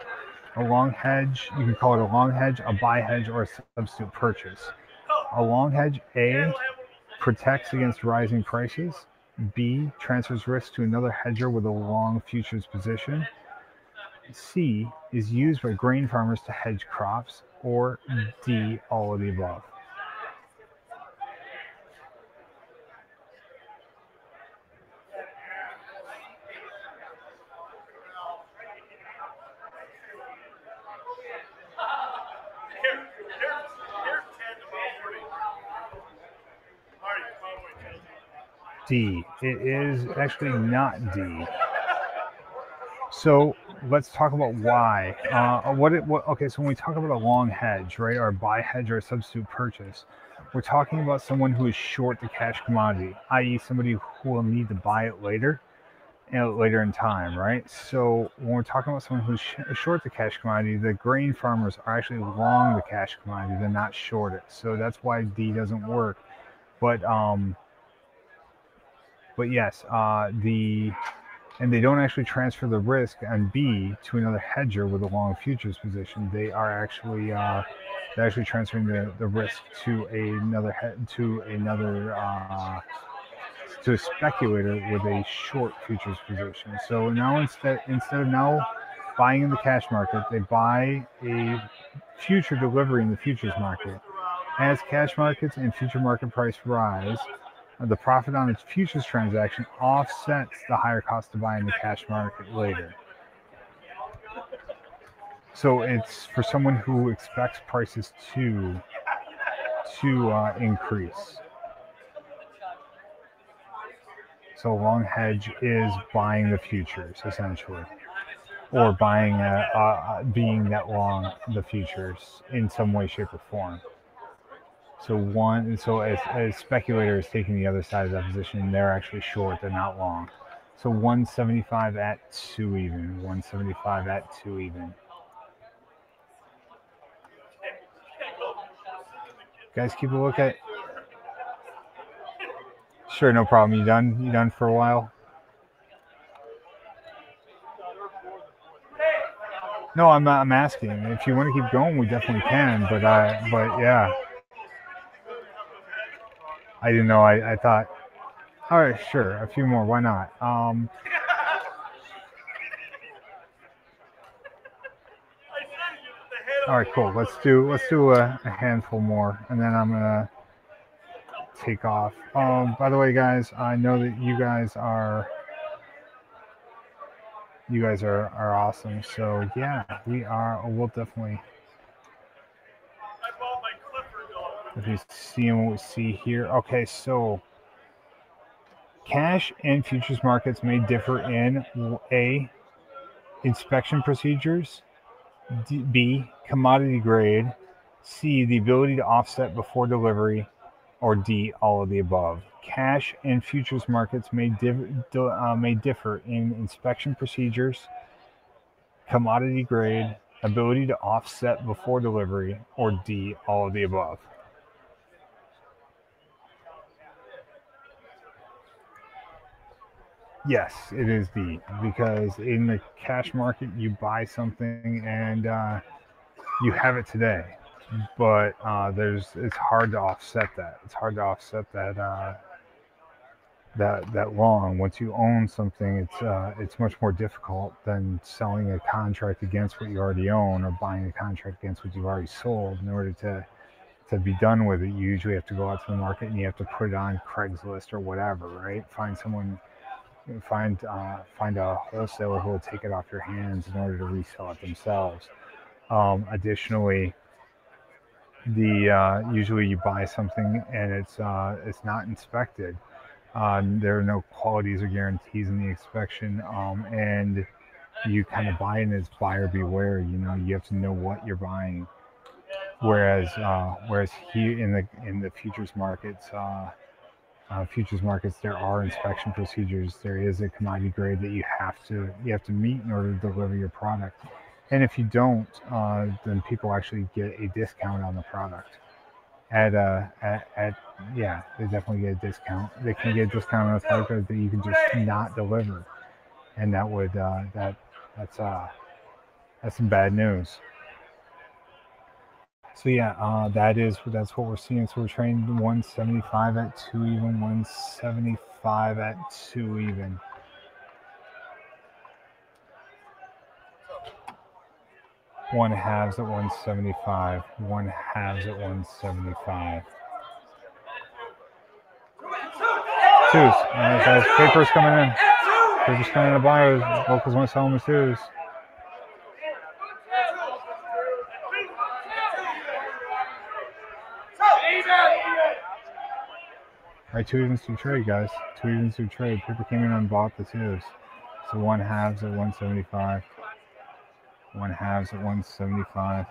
A long hedge, you can call it a long hedge, a buy hedge, or a substitute purchase. A long hedge, A, protects against rising prices. B, transfers risk to another hedger with a long futures position. C, is used by grain farmers to hedge crops. Or D, all of the above. D. It is actually not D. So let's talk about why. Okay, so when we talk about a long hedge, right, or a buy hedge or a substitute purchase, we're talking about someone who is short the cash commodity, i.e., somebody who will need to buy it later, later in time, right? So when we're talking about someone who's short the cash commodity, the grain farmers are actually long the cash commodity; they're not short it. So that's why D doesn't work. But yes, and they don't actually transfer the risk on B to another hedger with a long futures position. They're actually transferring the risk to to a speculator with a short futures position. So now instead of now buying in the cash market, they buy a future delivery in the futures market. As cash markets and future market price rise, The profit on its futures transaction offsets the higher cost to buy in the cash market later. So it's for someone who expects prices to increase. So long hedge is buying the futures essentially, or buying being net long the futures in some way, shape, or form. So as speculator is taking the other side of that position, they're actually short. They're not long. So 175 at 2 even. 175 at 2 even. Guys, keep a look at. Sure, no problem. You done? You done for a while? No, I'm asking. If you want to keep going, we definitely can. But yeah, I didn't know. I thought. All right, sure. A few more. Why not? All right, cool. Let's do a handful more, and then I'm gonna take off. By the way, guys, I know that you guys are awesome. So yeah, we'll definitely. If you see what we see here, okay. So cash and futures markets may differ in A, inspection procedures, B, commodity grade, C, the ability to offset before delivery, or D, all of the above. Cash and futures markets may differ in inspection procedures, commodity grade, ability to offset before delivery, or D, all of the above. Yes, it is D, because in the cash market you buy something and you have it today, but it's hard to offset that. It's hard to offset that long. Once you own something, it's much more difficult than selling a contract against what you already own or buying a contract against what you've already sold. In order to be done with it, you usually have to go out to the market and you have to put it on Craigslist or whatever, right? Find a wholesaler who will take it off your hands in order to resell it themselves. Additionally, usually you buy something and it's not inspected. There are no qualities or guarantees in the inspection, and you kind of buy it as buyer beware. You know, you have to know what you're buying. Whereas here in the futures markets, there are inspection procedures. There is a commodity grade that you have to meet in order to deliver your product. And if you don't, then people actually get a discount on the product. Yeah, they definitely get a discount. They can get a discount on the product that you can just not deliver, and that's some bad news. So yeah, that's what we're seeing. So we're trading 175 at 2 even, 175 at 2 even. One halves at 175. One halves at 175. Twos. Guys, papers coming in. Papers coming in to buyers. Locals want to sell them as twos. All right, 2 evens to trade, guys. 2 evens to trade. People came in and bought the twos. So one halves at 175. One halves at 175.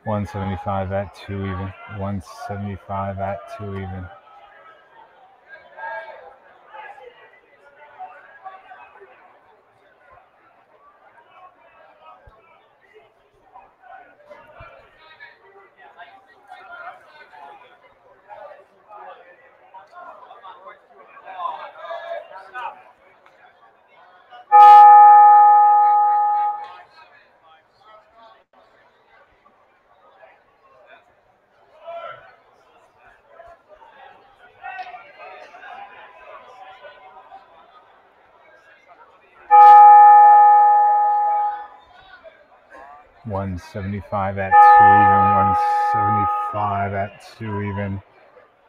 $175 at 2 even. $175 at 2 even. 175 at 2 even, 175 at 2 even.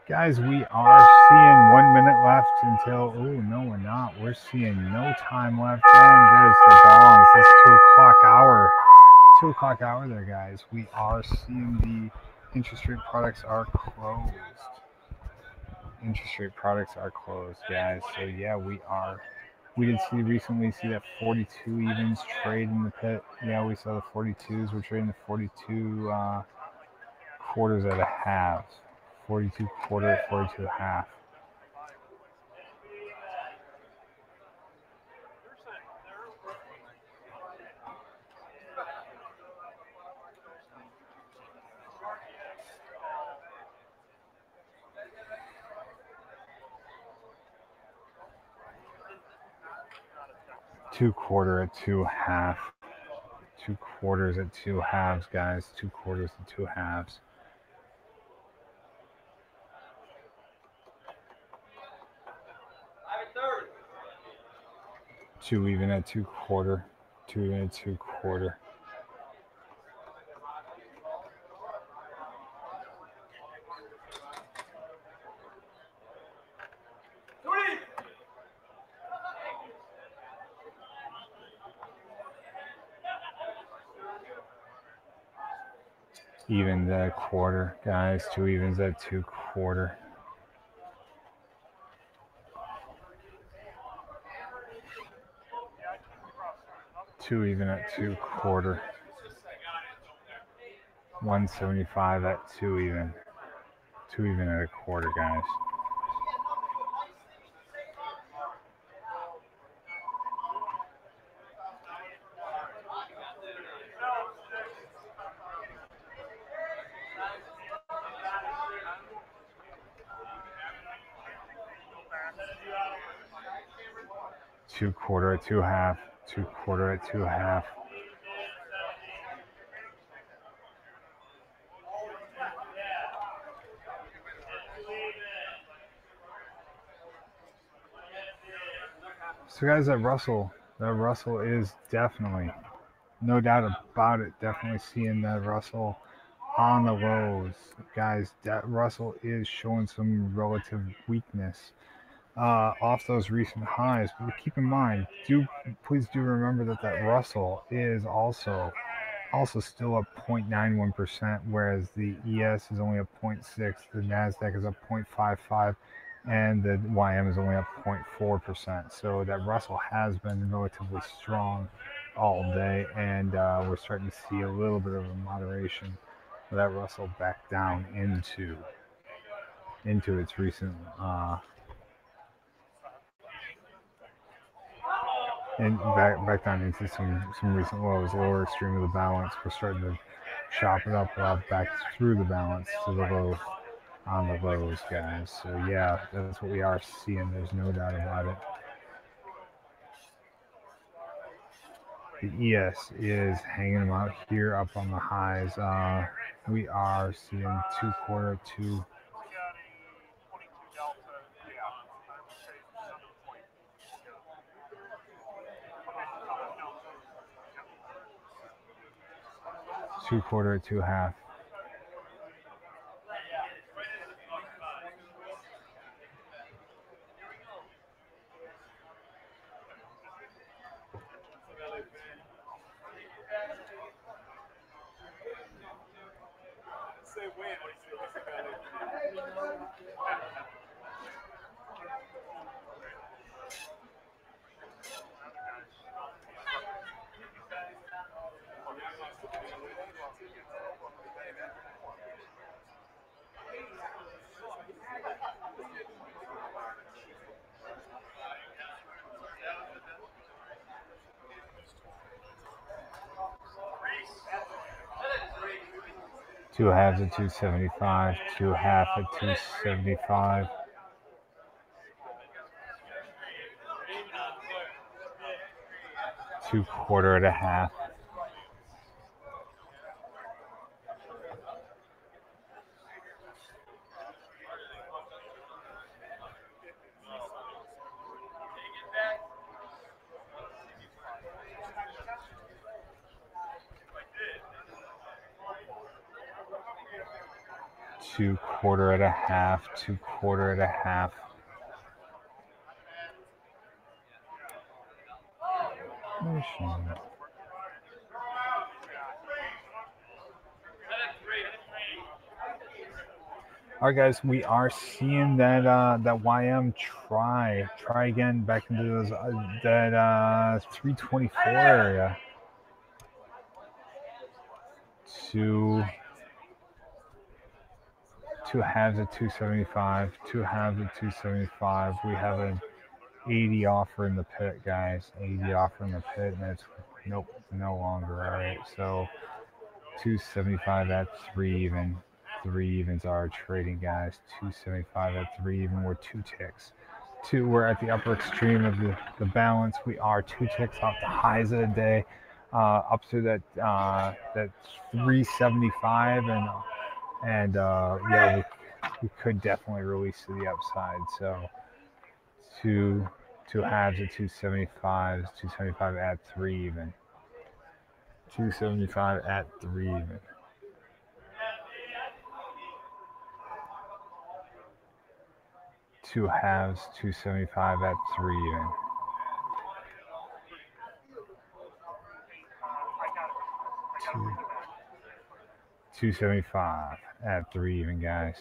Guys, we are seeing 1 minute left until, oh, no, we're not. We're seeing no time left. And there's the bonds. It's 2 o'clock hour. 2 o'clock hour there, guys. We are seeing the interest rate products are closed. Interest rate products are closed, guys. So, yeah, we did recently see that 42 evens trade in the pit. Yeah, we saw the 42s. We're trading the 42 quarters at a half. 42 quarter at 42 half. Two quarter at 2 half. 2 quarters at 2 halves, guys. 2 quarters at 2 halves. Two even at 2 quarter. 2 even at 2 quarter. Evens at a quarter, guys. 2 evens at 2 quarter. Two even at 2 quarter. 175 at 2 even. 2 even at a quarter, guys. Two quarter at 2 half. 2 quarter at 2 half. So, guys, that Russell is definitely, no doubt about it, definitely seeing that Russell on the lows. Guys, that Russell is showing some relative weakness off those recent highs. But keep in mind, please do remember that Russell is also still up 0.91%, whereas the ES is only up 0.6, the NASDAQ is up 0.55, and the YM is only up 0.4%. So that Russell has been relatively strong all day, and we're starting to see a little bit of a moderation of that Russell back down into its recent and back down into some recent lows, lower extreme of the balance. We're starting to chop it up back through the balance to the low on the lows, guys. So yeah, that's what we are seeing. There's no doubt about it. The ES is hanging them out here up on the highs. We are seeing 2 quarter, 2 quarter at 2 half. Two halves at 275, 2 half at 275. Two quarter at a half. 2 quarter at a half, 2 quarter at a half. All right, guys, we are seeing that that YM try again back into those that 324 area. Two halves at 275, 2 halves at 275. We have an 80 offer in the pit, guys. 80 offer in the pit, and it's nope, no longer. All right, so 275 at 3 even. 3 evens are trading, guys. 275 at 3 even. We're 2 ticks. We're at the upper extreme of the balance. We are 2 ticks off the highs of the day, up to that 375, and yeah, we could definitely release to the upside. So two halves at 275, 275 at 3 even. 275 at 3 even. Two halves, 275 at 3 even. Two, 275 at 3 even, guys.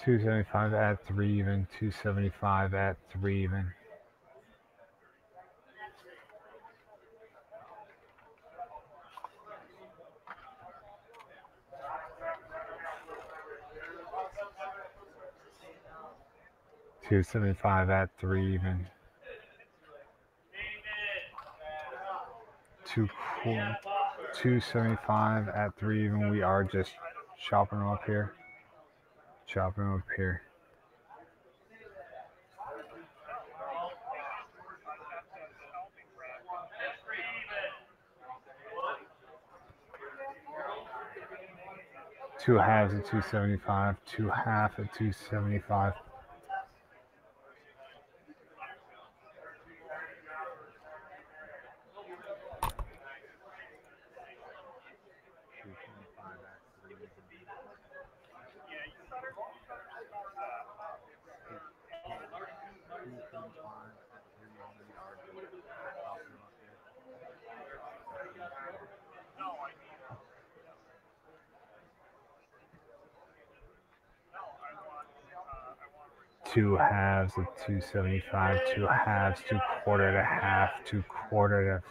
$275 at 3 even. $275 at 3 even. $275 at 3 even. 275 at 3 even. We are just chopping them up here. Chopping them up here. Two halves at 275. Two half at 275. Two halves at 275, two halves, 2 quarter at a half, 2 quarter at a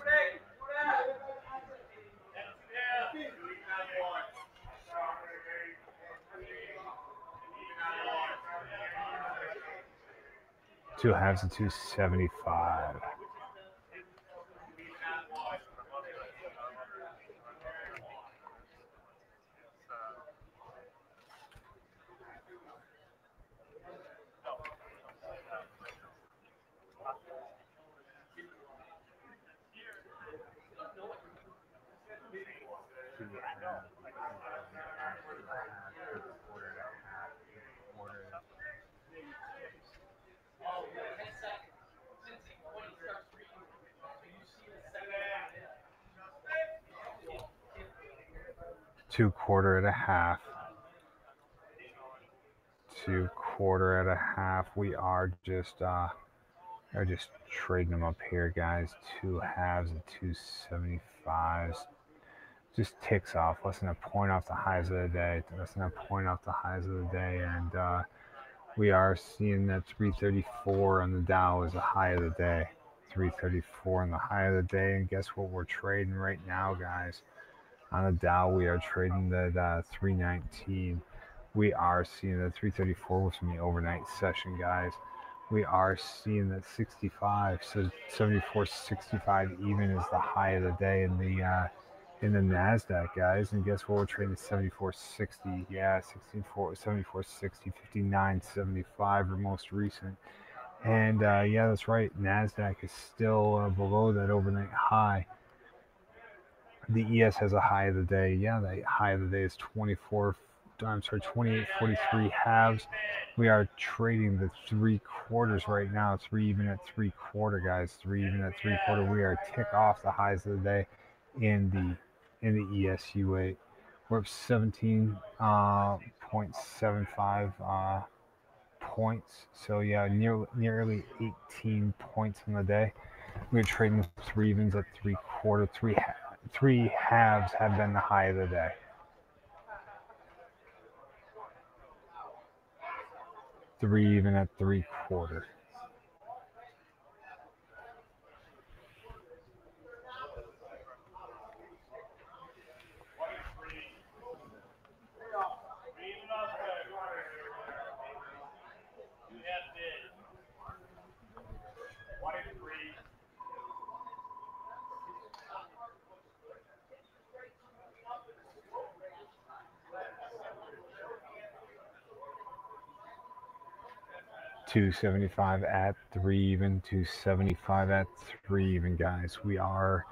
two halves at 275. Two quarter at a half. 2 quarter at a half. We are just trading them up here, guys. 2 halves at 275s. Just ticks off, less than a point off the highs of the day. Less than a point off the highs of the day, and we are seeing that 334 on the Dow is the high of the day. 334 on the high of the day, and guess what we're trading right now, guys? On the Dow, we are trading the 319. We are seeing the 334 was from the overnight session, guys. We are seeing that 65, so 74.65 even is the high of the day in the in the NASDAQ, guys. And guess what? We're trading 74.60. Yeah, 74.60, 59.75 or most recent. And yeah, that's right. NASDAQ is still below that overnight high. The ES has a high of the day. Yeah, the high of the day is 28.43 halves. We are trading the 3/4 right now. 3 even at 3/4, guys. 3 even at 3/4. We are tick off the highs of the day in the ESU8. We're up 17.75 points. So yeah, nearly 18 points in the day. We're trading 3 evens at 3/4. Three halves have been the high of the day. Three even at 3/4. $275 at 3 even, 275 at 3 even, guys. We are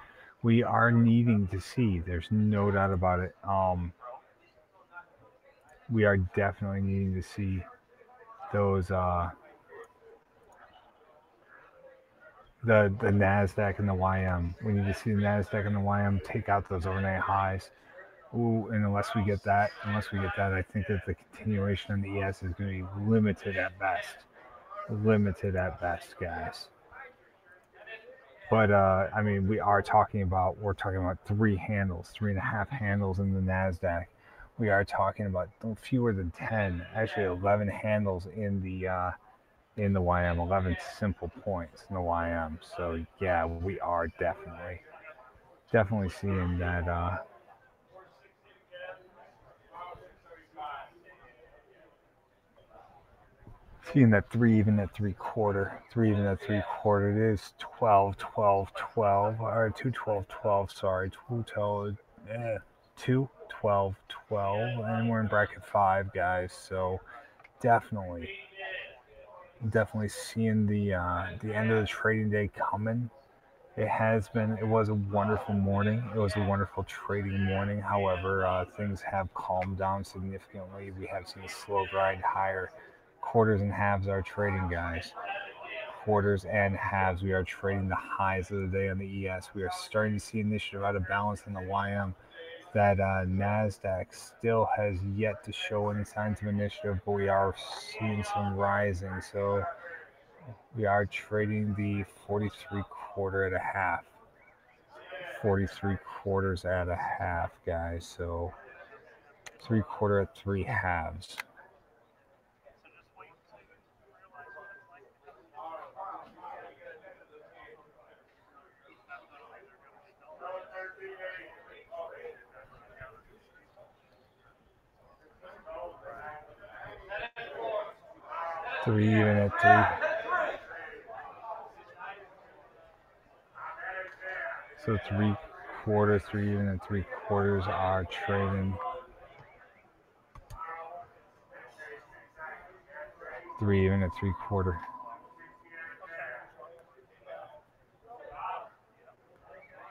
needing to see. There's no doubt about it. We are definitely needing to see those the NASDAQ and the YM. We need to see the NASDAQ and the YM take out those overnight highs. Ooh, and unless we get that, I think that the continuation on the ES is going to be limited at best. Limited at best, guys. But I mean, we're talking about 3 handles, 3.5 handles in the NASDAQ. We are talking about fewer than 10, actually 11 handles in the YM, 11 simple points in the YM. So yeah, we are definitely seeing that. Seeing that 3 even at 3/4, 3 even at 3/4. It is 12, 12, 12, or 2, 12, 12. Sorry, 2, 12, 2, 12, 12, and we're in bracket 5, guys. So definitely seeing the end of the trading day coming. It was a wonderful morning. It was a wonderful trading morning. However, things have calmed down significantly. We have seen a slow grind higher. Quarters and halves are trading, guys. Quarters and halves. We are trading the highs of the day on the ES. We are starting to see initiative out of balance in the YM. That NASDAQ still has yet to show any signs of initiative, but we are seeing some rising. So we are trading the 43/4 at a half. 43/4 at a half, guys. So 3/4 at 3 halves. Three even at 3. So 3/4, 3 even at 3/4 are trading. 3 even at 3/4.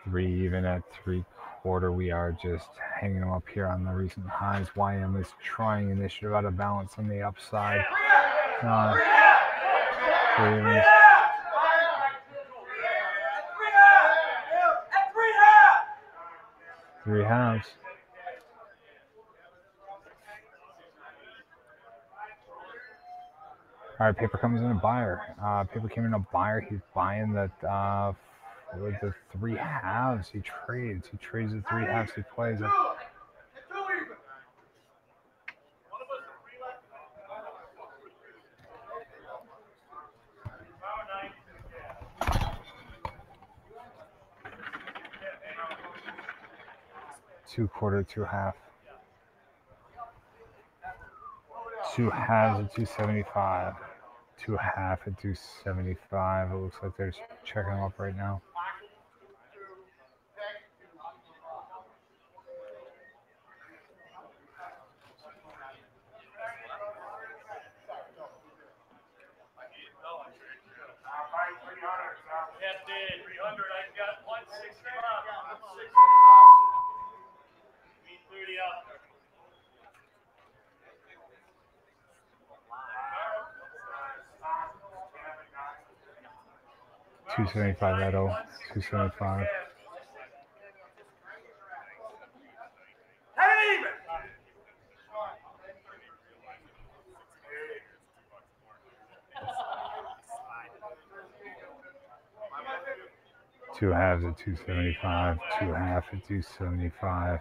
3 even at 3/4. We are just hanging them up here on the recent highs. YM is trying initiative out of balance on the upside. 3 even. 3 halves. All right, paper comes in a buyer. Paper came in a buyer. He's buying that with the 3 halves. He trades the 3 halves. He plays it. Two quarter, 2 half. 2 halves at 275. 2 half at 275. It looks like they're checking them up right now. 275 Edo, 275. Two halves at 275, two half at 275.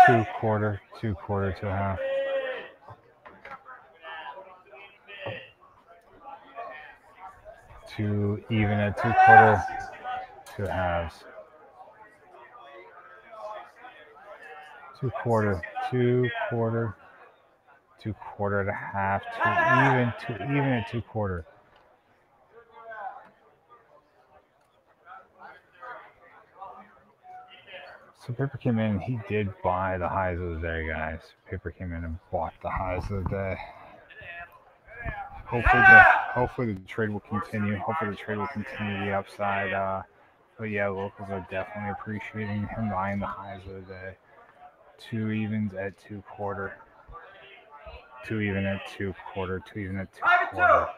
Two quarter, two half. Two even at two quarter, two halves. Two quarter, two quarter, two quarter and a half, two even at two quarter. So paper came in, he did buy the highs of the day, guys. Paper came in and bought the highs of the day. Hopefully the trade will continue. Hopefully the trade will continue the upside. But yeah, locals are definitely appreciating him buying the highs of the day. Two evens at two quarter. Two even at two quarter. Two even at two quarter.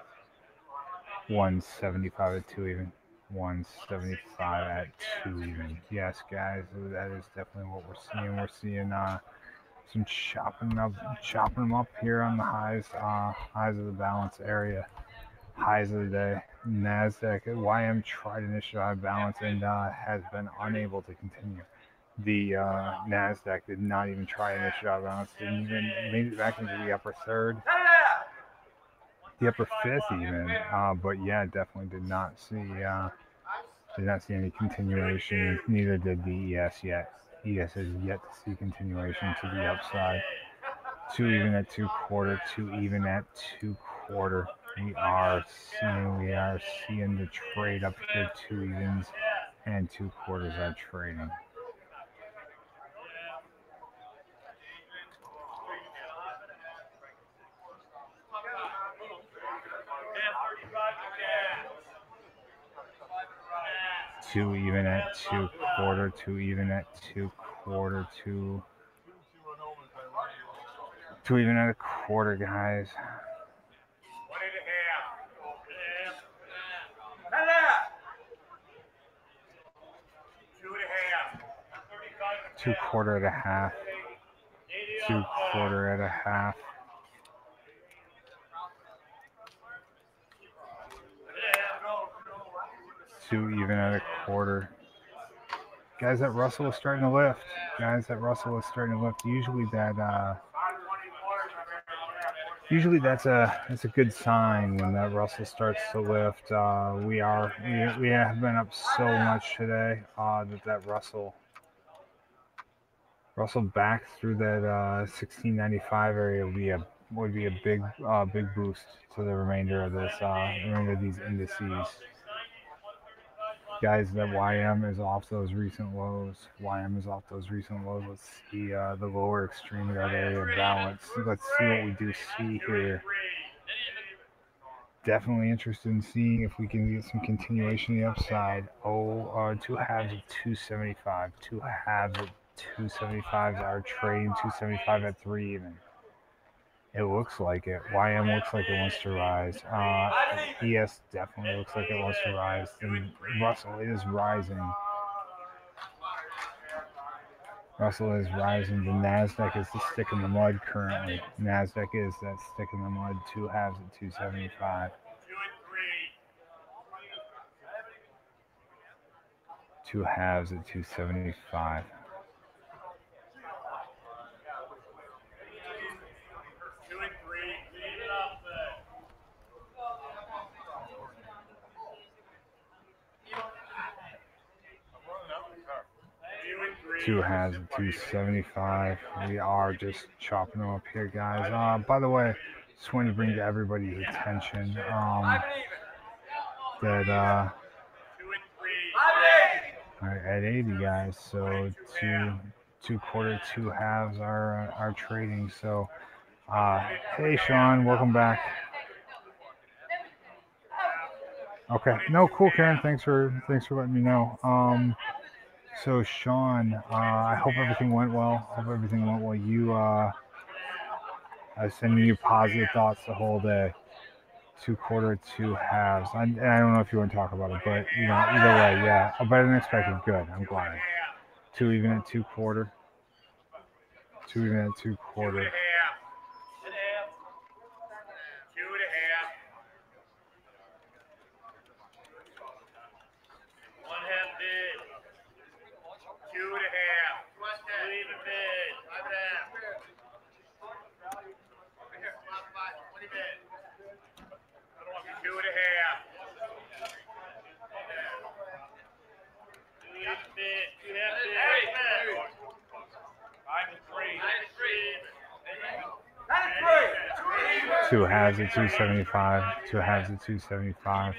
175 at two even. 175 at two even. Yes, guys, that is definitely what we're seeing. We're seeing some chopping them up here on the highs of the balance area. Highs of the day. Nasdaq, YM tried initial high balance and has been unable to continue. The Nasdaq did not even try initial high balance. Didn't even made it back into the upper third. The upper fifth even, but yeah, definitely did not see any continuation. Neither did the ES yet. ES has yet to see continuation to the upside. Two even at two quarter. Two even at two quarter. We are seeing the trade up here. Two evens and two quarters are trading. Two even at two quarter, two even at two quarter, two even at a quarter, guys. Two quarter at a half. Two quarter at a half. Two even at a quarter. Guys, that Russell is starting to lift. Usually that's a good sign when that Russell starts to lift. We have been up so much today that Russell back through that 1695 area would be a big boost to the remainder of these indices. Guys, that YM is off those recent lows. Let's see the lower extreme of that area of balance. Let's see what we do see here. Definitely interested in seeing if we can get some continuation on the upside. Two halves at 275. Two halves at 275 are trading 275 at three even. It looks like it. YM looks like it wants to rise. ES definitely looks like it wants to rise. And Russell is rising. The NASDAQ is the stick in the mud currently. NASDAQ is that stick in the mud. Two halves at 275. Two halves at 275. Two halves at 275. We are just chopping them up here, guys. By the way, just wanted to bring to everybody's attention that All right, at 80 guys. So two quarter, two halves are trading. So hey Sean, welcome back. Okay, no, cool, Karen. Thanks for letting me know. So Sean, I hope everything went well. Hope everything went well. You sending you positive thoughts the whole day. Two quarter, two halves. I don't know if you want to talk about it, but you know, either way, yeah. Better than expected. Good. I'm glad. Two even at two quarter. Two even at two quarter. Two halves at 275. Two halves at 275.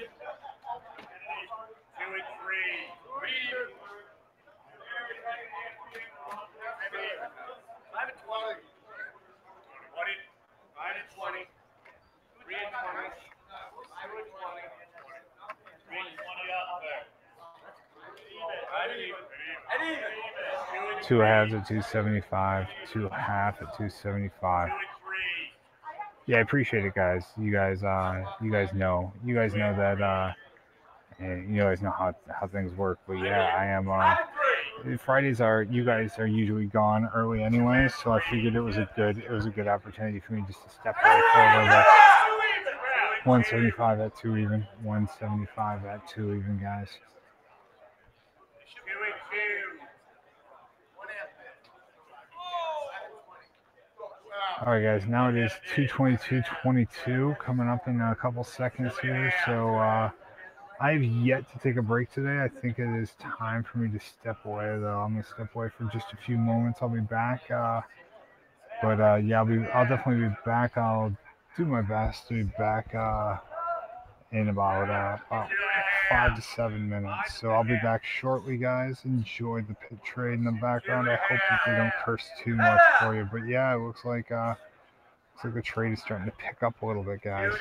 Two halves at 275. Two half at 275. Yeah, I appreciate it, guys. You guys know that. And you guys know how things work. But yeah, I am. Fridays are you guys are usually gone early anyway, so I figured it was a good opportunity for me just to step away for a little bit. 175 at two even. 175 at two even, guys. All right, guys. Now it is 2:22:22 coming up in a couple seconds here. So I've yet to take a break today. I think it is time for me to step away, though. I'm gonna step away for just a few moments. I'll be back. But yeah, I'll definitely be back. I'll do my best to be back in about 5 to 7 minutes. So I'll be back shortly, guys. Enjoy the pit trade in the background. I hope that they don't curse too much for you. But yeah, it looks like the trade is starting to pick up a little bit, guys.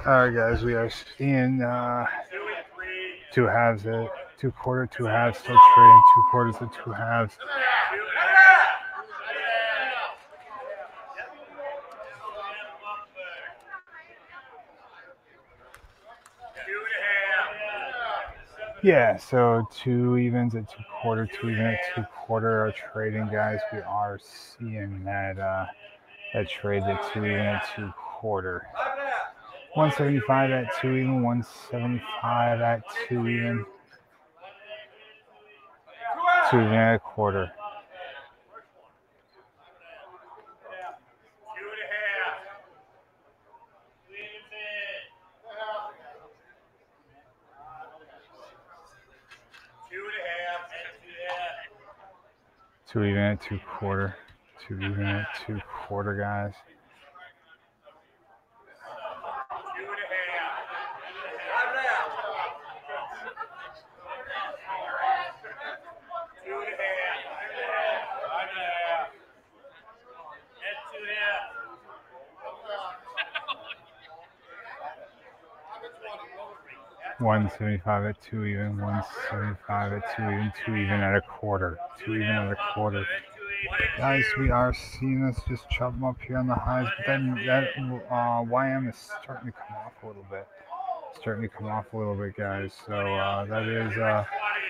All right, guys, we are seeing two halves, two quarter, two halves, still trading, two quarters to two halves. Yeah, so two evens at two quarter, two even at two quarter are trading, guys. We are seeing that that trade at two even at two quarter. 175 at two even, 175 at two even, two even at a quarter. Two even at two quarter, two even at two quarter, guys. $175 at two even, $175 at two even at a quarter, two even at a quarter. Guys, we are seeing us just chop them up here on the highs, but then that YM is starting to come off a little bit. Guys. So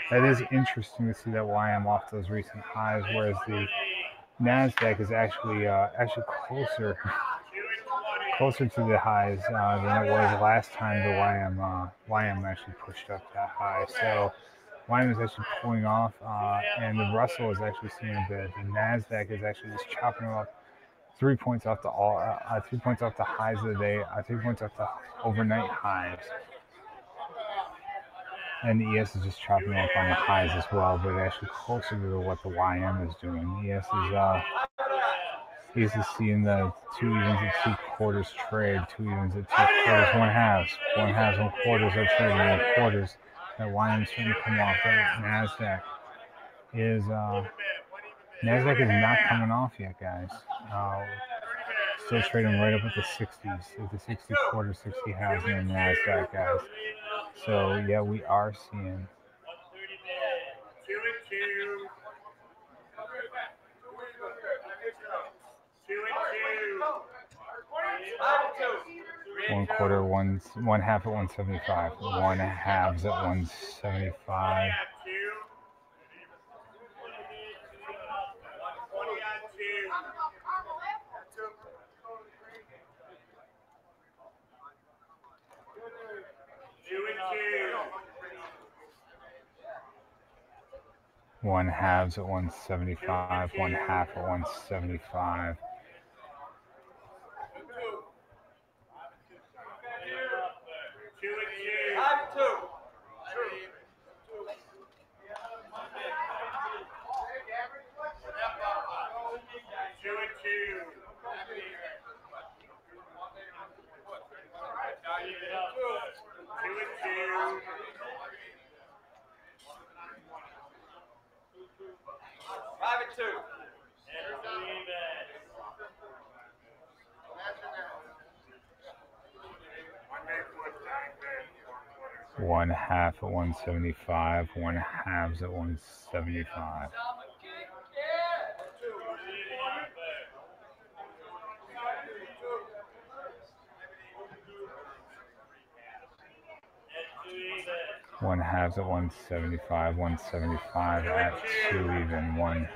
that is interesting to see that YM off those recent highs, whereas the Nasdaq is actually closer to the highs than it was last time the YM actually pushed up that high. So YM is actually pulling off, and the Russell is actually seeing a bit. The Nasdaq is actually just chopping them up 3 points off the 3 points off the highs of the day, 3 points off the overnight highs. And the ES is just chopping up on the highs as well, but actually closer to what the YM is doing. ES is seeing the 2 evens at 2 quarters trade, 2 evens at 2 quarters, 1 halves, 1 halves, 1 quarters are trading 1 quarters. That YM is starting to come off. That Nasdaq is not coming off yet, guys. Still trading right up at the 60s, at the 60 quarter, 60 halves in the Nasdaq, guys. So yeah, we are seeing. One quarter, one half at 175, 1 halves at 175. One halves at 175, 1 half at 175. One half at 175, 1 halves at 175. One halves at 175, 175 at 2 even, 1.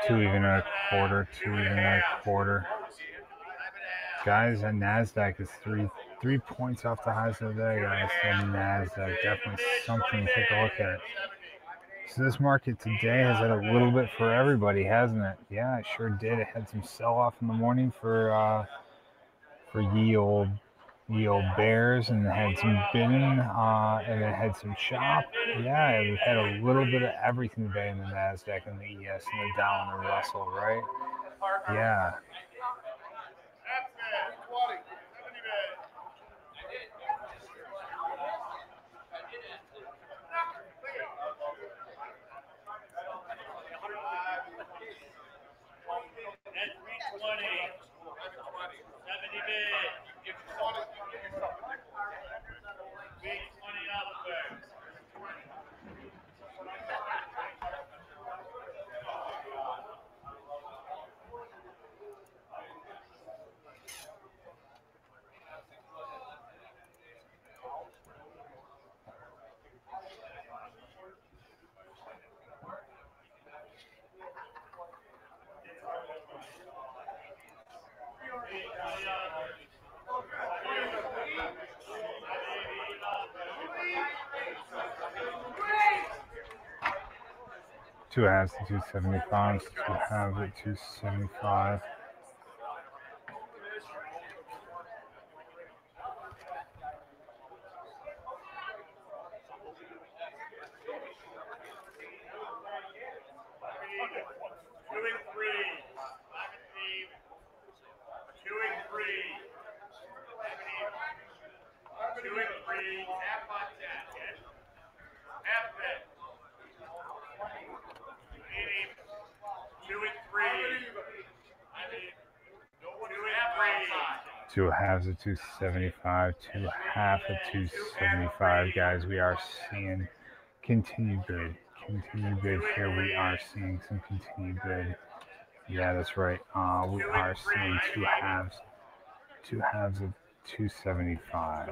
Two even at a quarter, 2 even at a quarter. Guys, that Nasdaq is three points off the highs of the day, guys. And Nasdaq, definitely something to take a look at. So this market today has had a little bit for everybody, hasn't it? Yeah, it sure did. It had some sell-off in the morning for ye old bears, and it had some bidding, and it had some chop. Yeah, it had a little bit of everything today in the Nasdaq and the ES and the Dow and the Russell, right? Yeah. Two halves at 275, 2 halves at 275. Two halves at 275, 2 half at 275, guys. We are seeing continued bid here. We are seeing some continued bid. Yeah, that's right. We are seeing two halves at 275.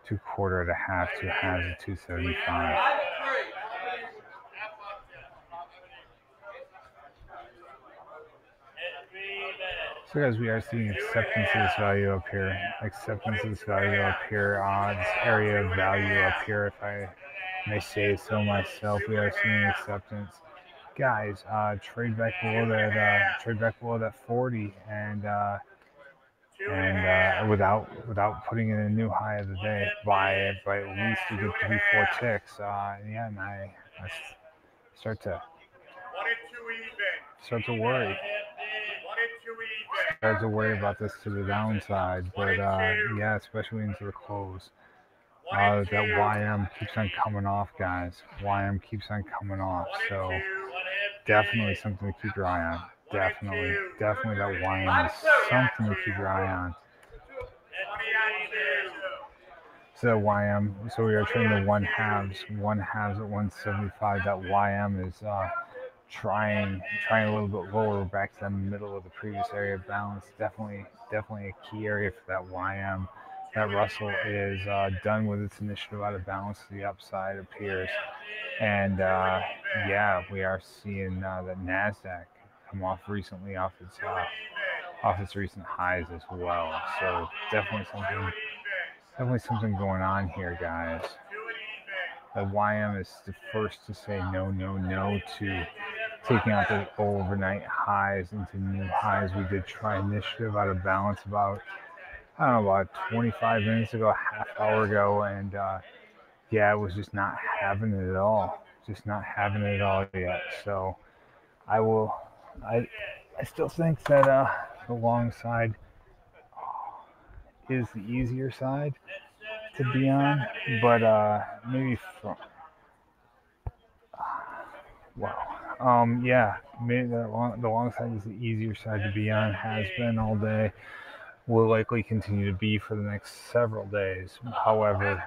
2 quarter at a half, 2 halves at 275. So guys, we are seeing acceptance of this value up here. Acceptance of this value up here. This area of value up here, if I may say so myself, we are seeing acceptance. Guys, trade back below that. Trade back below that 40, and without putting in a new high of the day by at least a good 3-4 ticks. Yeah, and I start to worry. Start to worry about this to the downside, but yeah, especially into the close. That YM keeps on coming off, guys. YM keeps on coming off, so definitely something to keep your eye on. Definitely that YM is something to keep your eye on. So that YM, so we are trading the 1/2s at 175. That YM is trying a little bit lower, back to the middle of the previous area of balance. Definitely a key area for that YM. That Russell is done with its initiative out of balance to the upside, appears. And yeah, we are seeing the NASDAQ come off recently off its recent highs as well. So definitely something going on here, guys. The YM is the first to say no to taking out the overnight highs into new highs. We did try initiative out of balance about 25 minutes ago, a half hour ago, and yeah, it was just not having it at all. Just not having it at all yet. So I still think that the long side is the easier side to be on, but maybe from yeah, maybe the long side is the easier side to be on. Has been all day. Will likely continue to be for the next several days. However,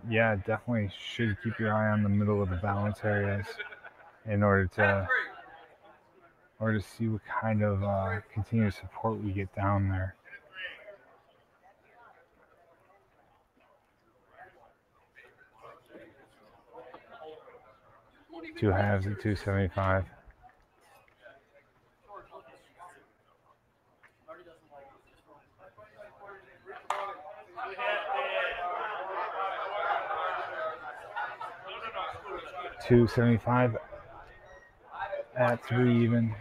yeah, definitely should keep your eye on the middle of the balance areas in order to see what kind of continued support we get down there. Two halves at 275. $2.75 at 3 even.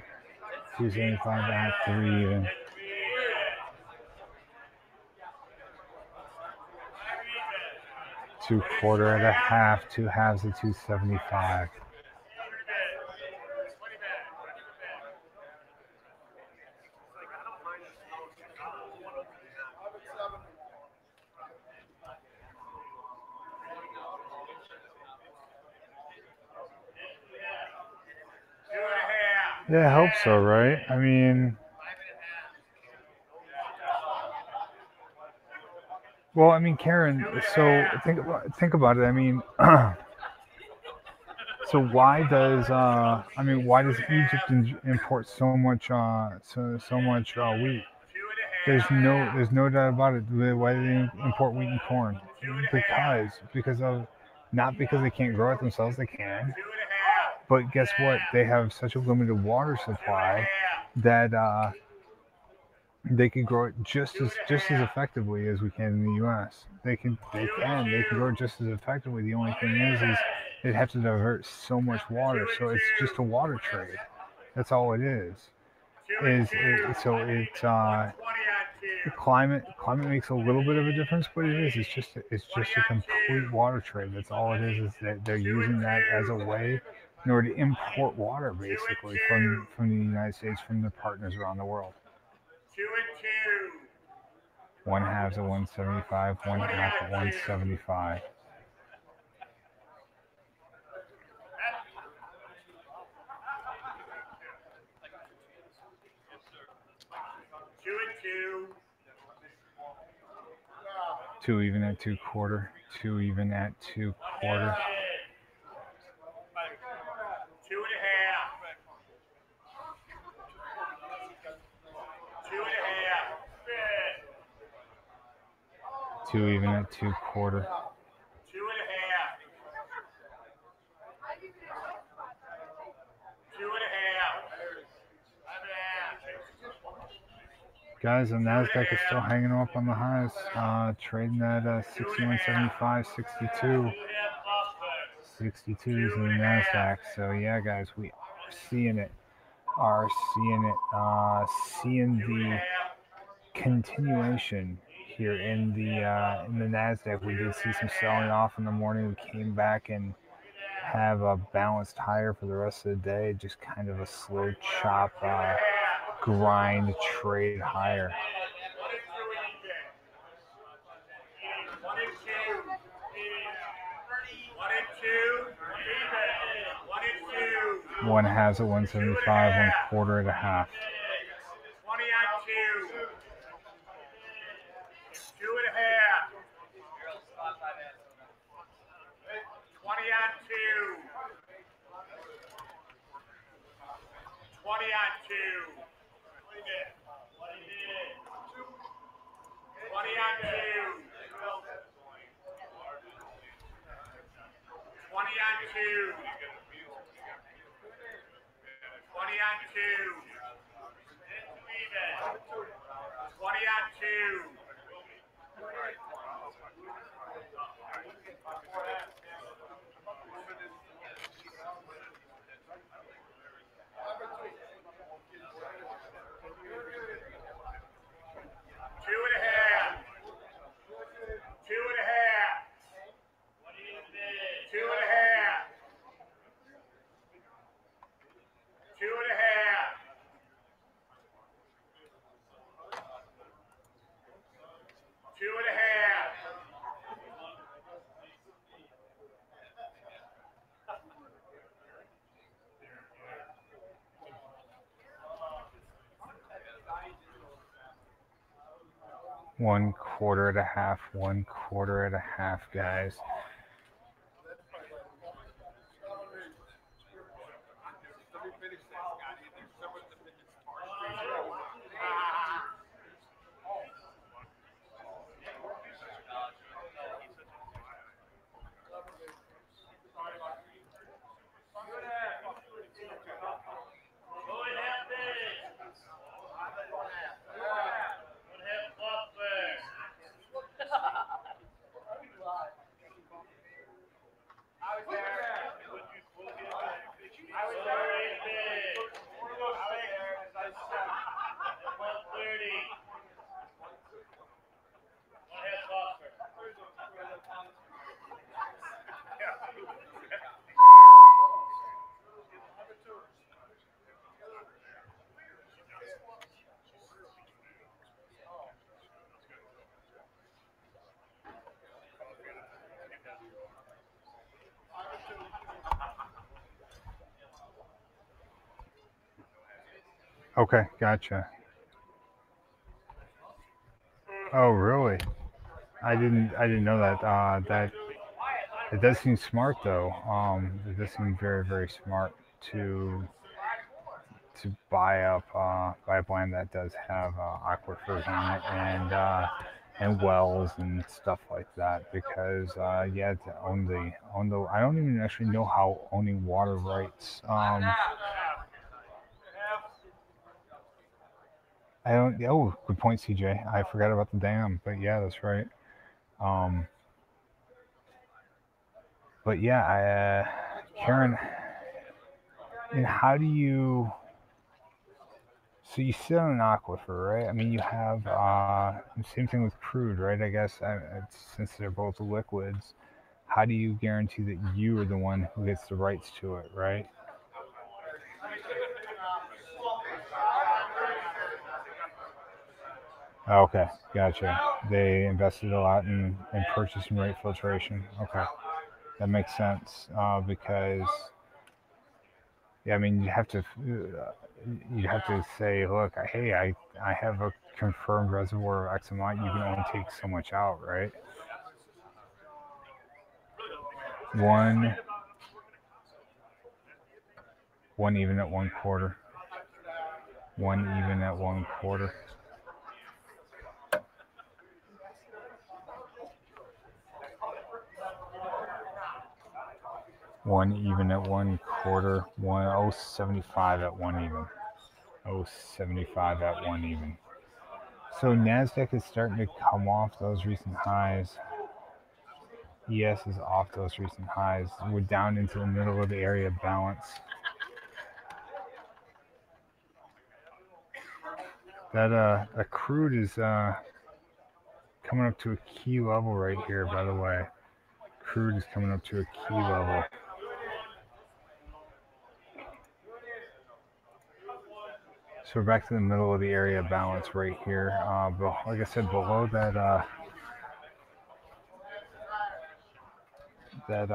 $2.75 at 3 even. Two quarter at a half, 2 halves at 275. Yeah, I hope so, right? I mean, well, I mean, Karen. So think about it. I mean, so why does Egypt import so much wheat? There's no doubt about it. Why do they import wheat and corn? Because of, not because they can't grow it themselves. They can. But guess what? They have such a limited water supply that they can grow it just as effectively as we can in the U.S. They can grow it just as effectively. The only thing is they'd have to divert so much water. So it's just a water trade. That's all it is. The climate makes a little bit of a difference, but it's just a complete water trade. That's all it is that they're using that as a way in order to import water, basically, from the United States, from their partners around the world. 1 halves at 175, 1 half at 175. Two even at 2 quarter. 2 even at 2 quarter. 2.5. 2 even at 2 quarter. 2.5. 2.5. Guys, the Nasdaq is still hanging up on the highs, trading at 61.75, 62. 62s in the Nasdaq. So yeah, guys, we are seeing it. Seeing the continuation here in the Nasdaq. We did see some selling off in the morning. We came back and have a balanced higher for the rest of the day. Just kind of a slow chop, grind trade higher. 1 has a 175, 1 quarter at a half. 20 on 2. 2.5. 20 on 2. 20 on 2. 20 on 2. 20 on 2. 20 on 2. 20 on 2. 2.5. 2.5. 2.5. 2.5. 2.5. 1 quarter at a half, 1 quarter at a half, guys. Okay, gotcha. Oh, really? I didn't know that. That it does seem smart though. It does seem very, very smart to buy up land that does have aquifers on it and wells and stuff like that, because yeah, to own the I don't even actually know how owning water rights. I don't. Oh, good point, CJ. I forgot about the dam, but yeah, that's right. But yeah, Karen, and how do you? So you sit on an aquifer, right? I mean, you have same thing with crude, right? I guess since they're both liquids, how do you guarantee that you are the one who gets the rights to it, right? Okay, gotcha. They invested a lot in purchasing rate filtration. Okay, that makes sense because yeah, I mean you have to say, look, hey, I have a confirmed reservoir of X amount. You can only take so much out, right? One even at 1 quarter. 1 even at 1 quarter. 1 even at 1/4. 0.75 at 1 even. 0.75 at 1 even. So NASDAQ is starting to come off those recent highs. ES is off those recent highs. We're down into the middle of the area of balance. That crude is coming up to a key level right here, by the way. Crude is coming up to a key level. So we're back to the middle of the area of balance right here. But like I said, below that that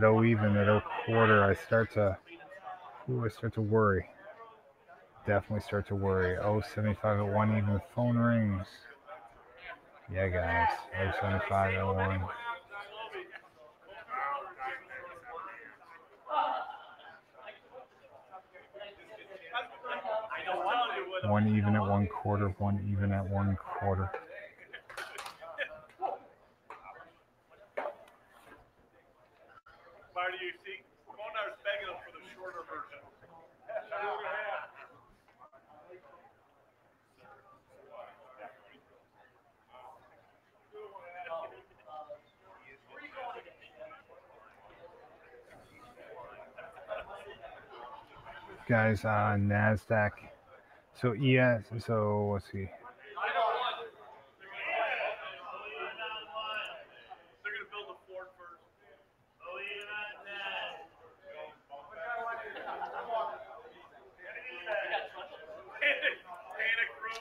O even, that O quarter, I start to worry. Definitely start to worry. 0.75 at 1 even. Phone rings. Yeah, guys. 0.75 at 1. 1 even at 1/4. 1 even at 1/4. Marty, you see, Monar's begging them for the shorter version. Guys, NASDAQ. So ES, so let's see. They're going to build a Ford first. Panic room.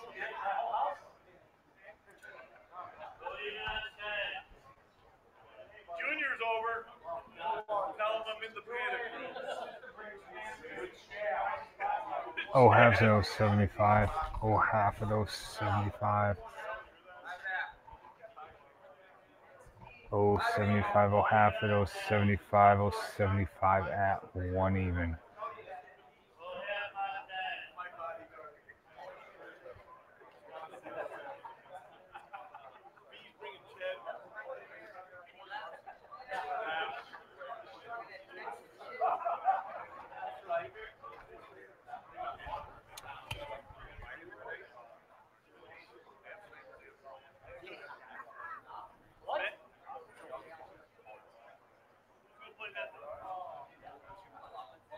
Junior's over. Tell him I'm in the panic room. Oh, half at 0.75. Oh, half at 0.75. 0.75. Oh, half at 0.75. 0.75 at 1 even.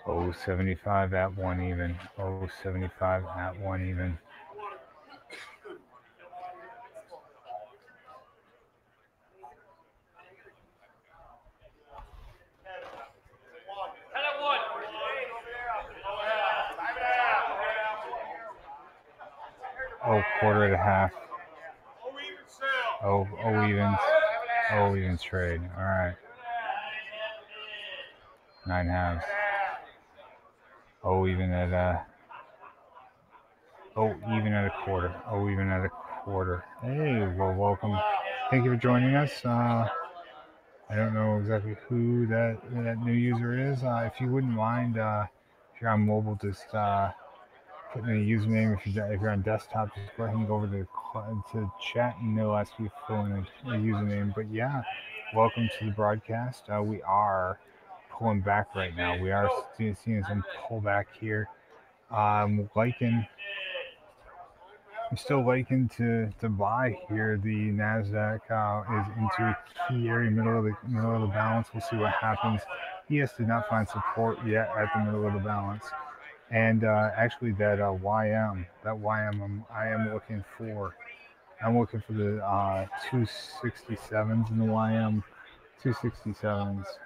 Oh, 75 at 1 even. Oh, 75 at 1 even. Oh, quarter and a half. Oh, evens. Oh, evens trade. All right. 9 halves. Oh, even at even at a quarter. Oh, even at a quarter. Hey, well, welcome. Thank you for joining us. I don't know exactly who that new user is. If you wouldn't mind, if you're on mobile, just put in a username. If you're on desktop, just go ahead and go over to chat, and they'll ask you to fill in a username. But yeah, welcome to the broadcast. We are pulling back right now. We are seeing some pullback here. I'm still liking to buy here. The Nasdaq is into a key area, middle of the balance. We'll see what happens. ES did not find support yet at the middle of the balance, and actually that YM, I am looking for. I'm looking for the 267s in the YM, 267s.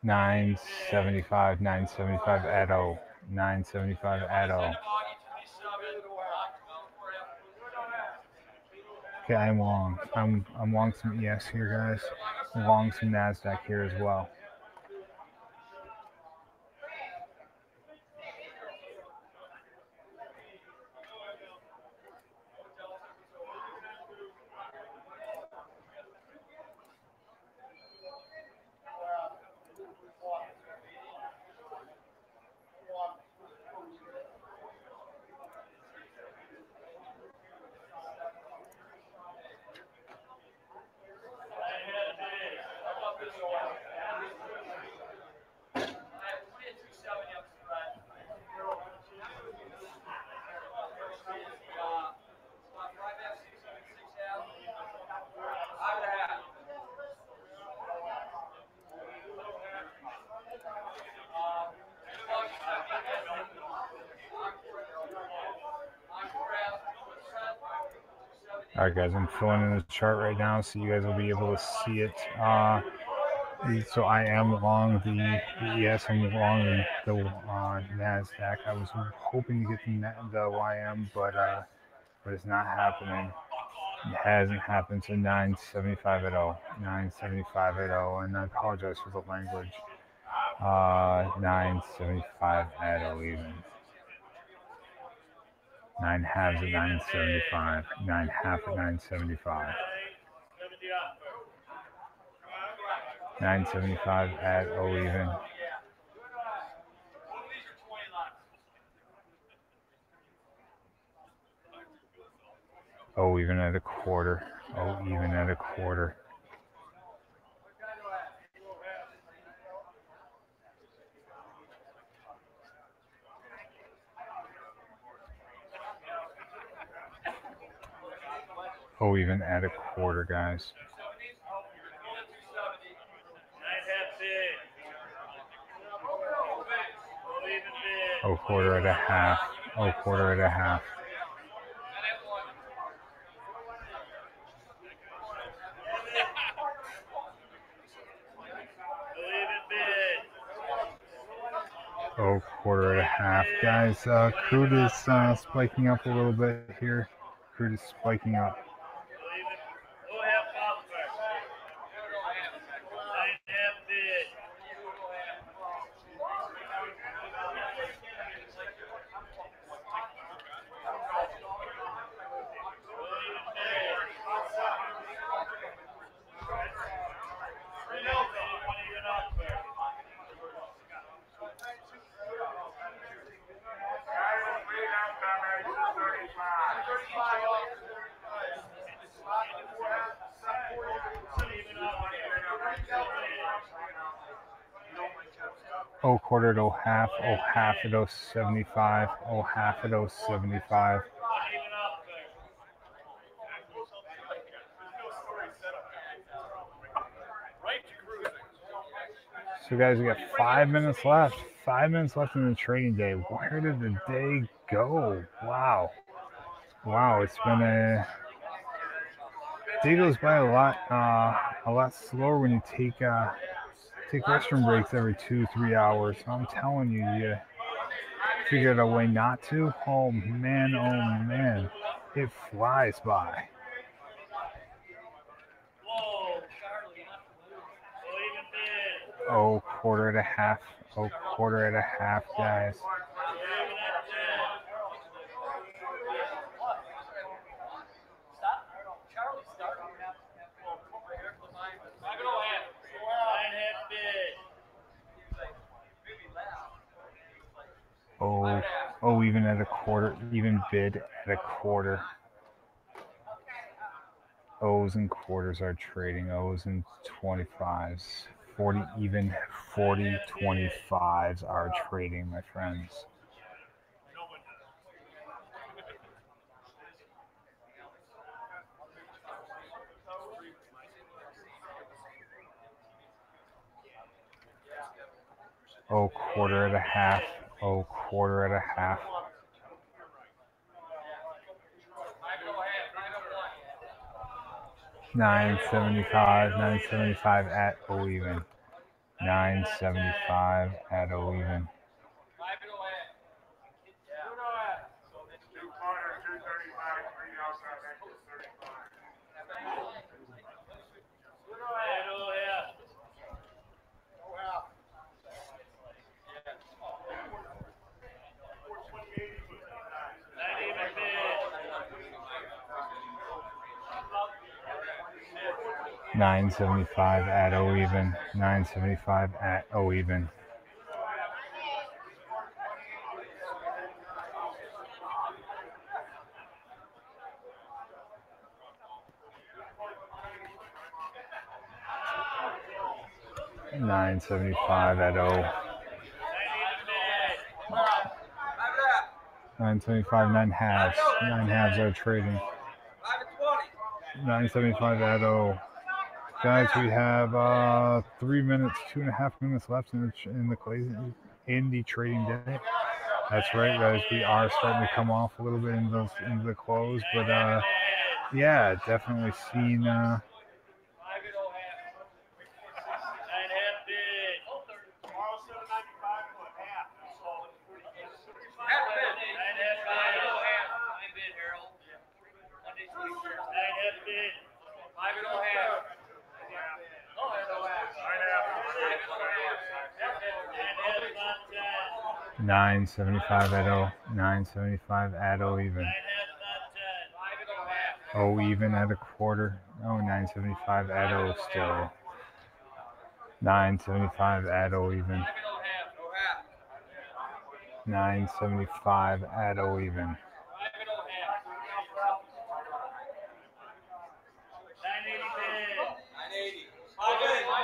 975 at 0. 975 at 0. Okay, I'm long. I'm long some ES here, guys. I'm long some NASDAQ here as well. All right, guys, I'm filling in the chart right now, so you guys will be able to see it. So I am long the yes, I'm long the Nasdaq. I was hoping to get the YM, but it's not happening. It hasn't happened to 975 at all. 975 at all, and I apologize for the language. 975 at all even. 9 halves at 975. 9 half at 975. 975 at O even. O even at a quarter. O even at a quarter. O even at a quarter, guys. O quarter at a half. O quarter at a half. Oh, quarter and a half, guys. Crude is spiking up a little bit here. Crude is spiking up. Oh, quarter at 0 half. Oh, half at 0.75. Oh, half at 0.75. So, guys, we got 5 minutes left. 5 minutes left in the trading day. Where did the day go? Wow. Wow, it's been a day goes by a lot slower when you take restroom breaks every 2-3 hours. I'm telling you, you figured a way not to. Oh man, it flies by. Oh, quarter and a half. Oh, quarter and a half, guys. Oh, even at a quarter, even bid at a quarter. O's and quarters are trading. O's and 25s. 40, even 40 25s are trading, my friends. Oh, quarter and a half. Oh, quarter and a half. $9.75 at O even. $9.75 at O even. $9.75 at O even. $9.75 at O even. $9.75 at O. $9.75, 9 halves. 9 halves are trading. $9.75 at O. Guys, we have 3 minutes, 2.5 minutes left in the trading day. That's right, guys. We are starting to come off a little bit into the close, but Yeah, definitely seen. 9.5 bid. Tomorrow 7.95 to a half. So 9.5 bid, Harold. 9.5 bid. 5.5. 9.75 at O. 9.75 at O even. O even at a quarter. Oh, 9.75 at O still. 9.75 at O even. 9.75 at O even.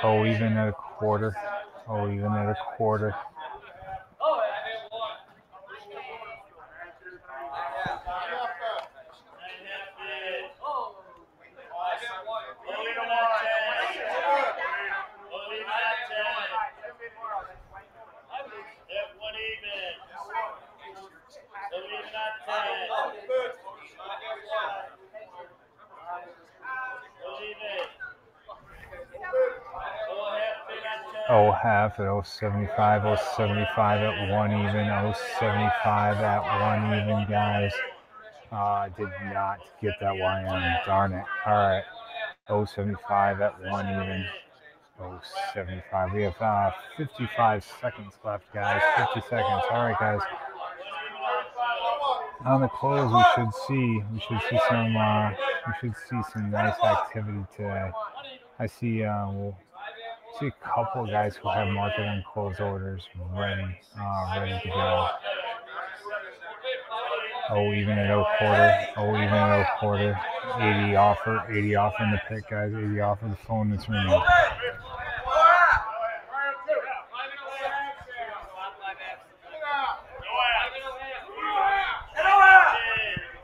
O even at a quarter. O even at a quarter. O half at 0.75, 0.75 at 1 even, 0.75 at 1 even, guys. Did not get that YM, darn it. All right, 0.75 at 1 even, 0.75. We have 55 seconds left, guys. 50 seconds. All right, guys. On the close, we should see some nice activity today. I see we'll see a couple of guys who have market on close orders ready to go. Oh, even at O quarter. Oh, even at O quarter. 80 offer in the pit, guys. 80 offer. The phone is ringing.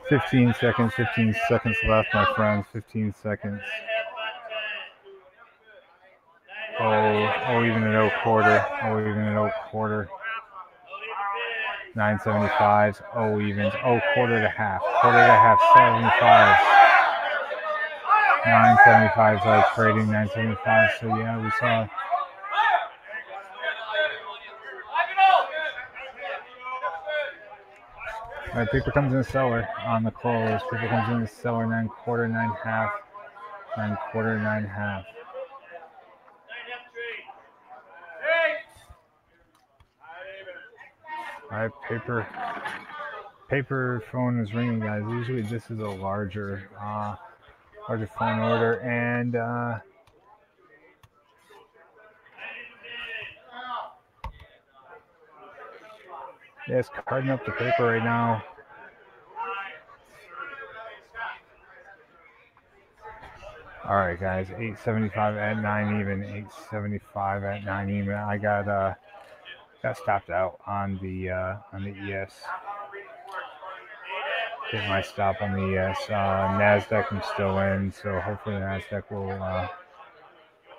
15 seconds left, my friends. 15 seconds. Oh, even at O quarter. Oh, even at O quarter. 9.75s. Oh, evens. Oh, quarter to half. 75. 9.75s like trading. 9.75. So yeah, we saw. All right, paper comes in the seller on the close. Paper comes in the seller 9 quarter, 9 half, 9 quarter, 9 half. All right, paper phone is ringing, guys. Usually this is a larger phone order, and yeah, it's carding up the paper right now. All right, guys, 8.75 at 9 even. 8.75 at 9 even. I got stopped out on the ES. Hit my stop on the ES. Nasdaq I'm still in, so hopefully Nasdaq will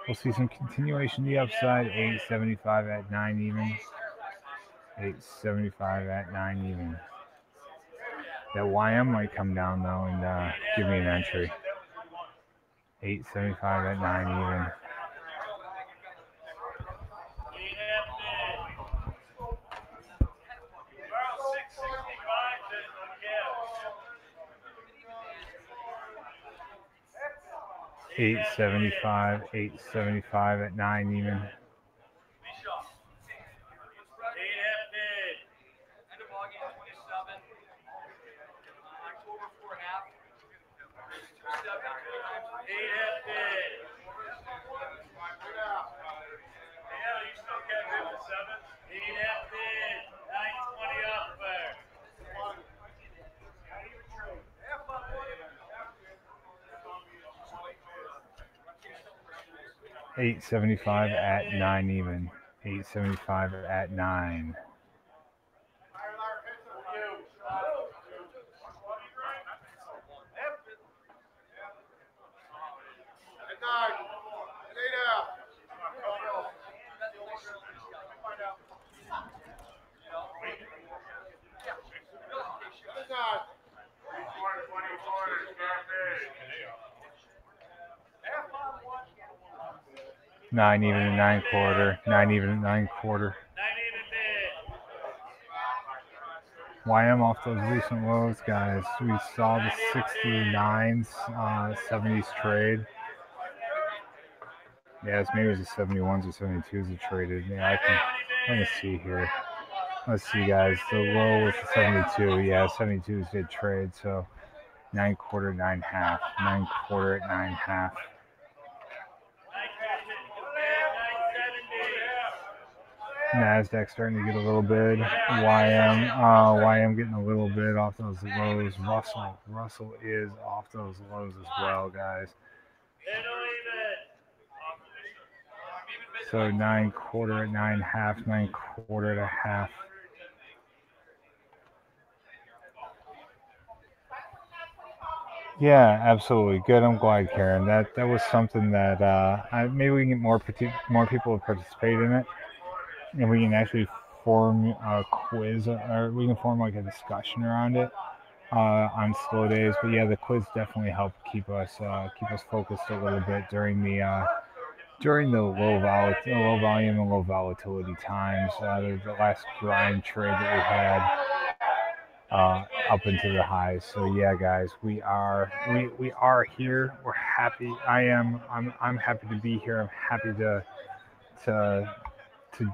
we'll see some continuation to the upside. 8.75 at 9 even. 8.75 at 9 even. That YM might come down though and give me an entry. 8.75 at 9 even. $8.75 at 9 even. $8.75 at 9 even. 8.75 at 9. 9 even and 9 quarter. 9 even and 9 quarter. 9 even bid. YM off those recent lows, guys. We saw the 69s, 70s trade. Yeah, maybe it was the 71s or 72s that traded. Yeah, I can see here. Let's see, guys. The low was the 72. Yeah, 72s did trade. So 9 quarter, 9 half. 9 quarter at 9 half. 970. Nasdaq starting to get a little bid. YM getting a little bit off those lows. Russell is off those lows as well, guys. So 9 quarter at 9 half, 9 quarter at a half. Yeah, absolutely. Good. I'm glad, Karen. That was something that maybe we can get more people to participate in it, and we can actually form a quiz, or we can form like a discussion around it on slow days. But yeah, the quiz definitely helped keep us focused a little bit during the low volume and low volatility times. The last grind trade that we had. Up into the highs. So yeah, guys, we are here. We're happy. I'm happy to be here. I'm happy to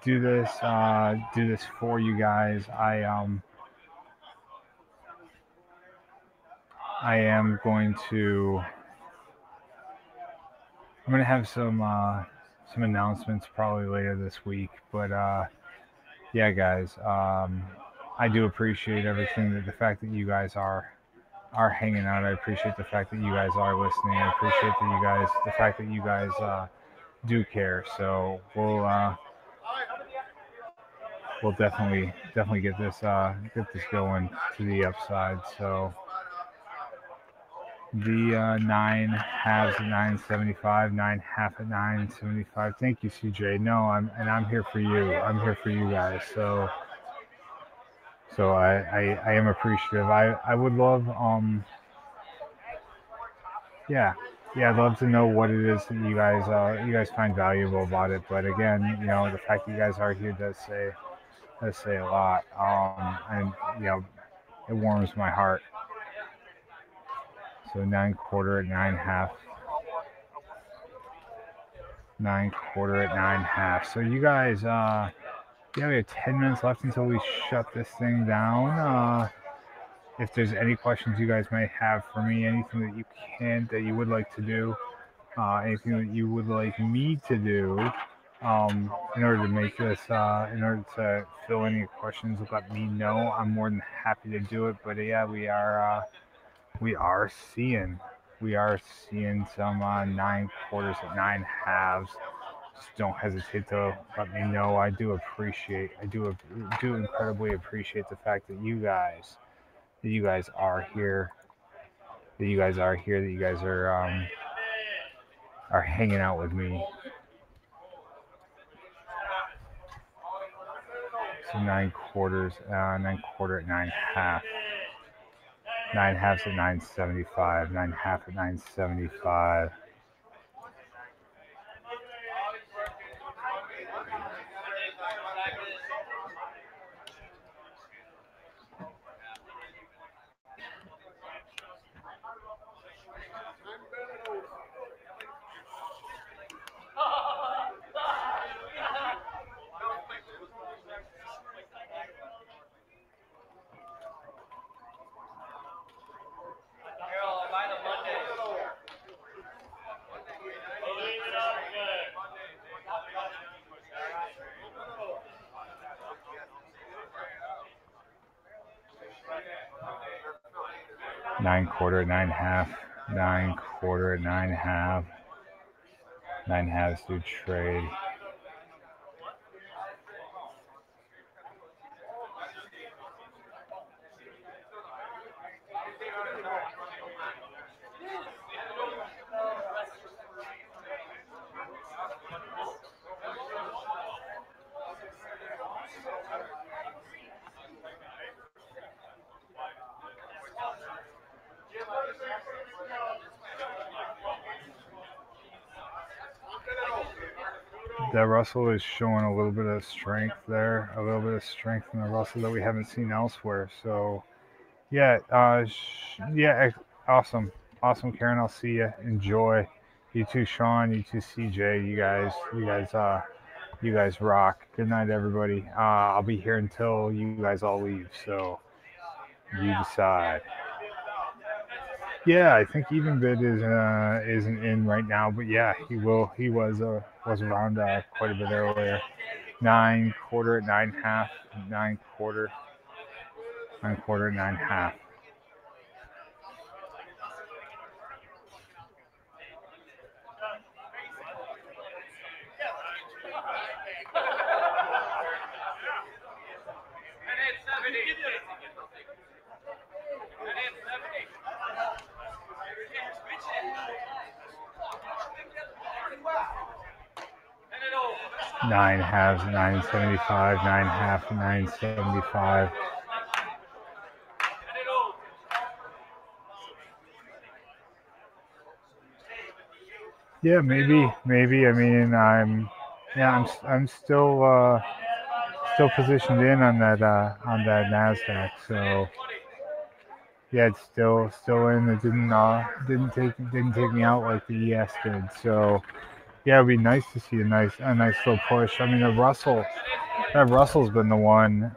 do this for you guys. I am going to have some announcements probably later this week, but yeah, guys, I do appreciate everything, the fact that you guys are hanging out. I appreciate the fact that you guys are listening. I appreciate the fact that you guys do care. So we'll definitely get this going to the upside. So the 9 halves at 975, 9 half at 975. Thank you, CJ. No, I'm here for you. I'm here for you guys. So I am appreciative. I would love yeah, I'd love to know what it is that you guys find valuable about it. But again, the fact that you guys are here does say a lot. And it warms my heart. So 9 quarter at 9 half. 9 quarter at 9 half. So you guys, yeah, we have 10 minutes left until we shut this thing down. If there's any questions you guys may have for me, anything that you would like to do, anything that you would like me to do, in order to make this, in order to fill any questions, let me know. I'm more than happy to do it. But yeah, we are seeing some 9 quarters at 9 halves. Just don't hesitate to let me know. I do incredibly appreciate the fact that you guys are here. That you guys are hanging out with me. So 9 quarters, 9 quarter at 9 half. 9 halves at 975. 9 half at 975. Nine quarter, 9 half, 9 quarter, 9 half, 9 halves do trade. that Russell is showing a little bit of strength there, a little bit of strength in the Russell that we haven't seen elsewhere. So yeah, awesome, awesome, Karen. I'll see you. Enjoy. You too, Sean. You too, CJ. You guys rock. Good night, everybody. I'll be here until you guys all leave. So you decide. Yeah, I think even bid isn't in right now, but yeah, he will. He was around quite a bit earlier. 9 quarter, 9.5, 9 quarter, 9 quarter, 9.5. Nine halves, 9.75, 9.5, 9.75. Yeah, maybe. I mean, I'm still positioned in on that Nasdaq. So yeah, it's still in. It didn't take me out like the ES did. So yeah, it'd be nice to see a nice little push. I mean, that Russell's been the one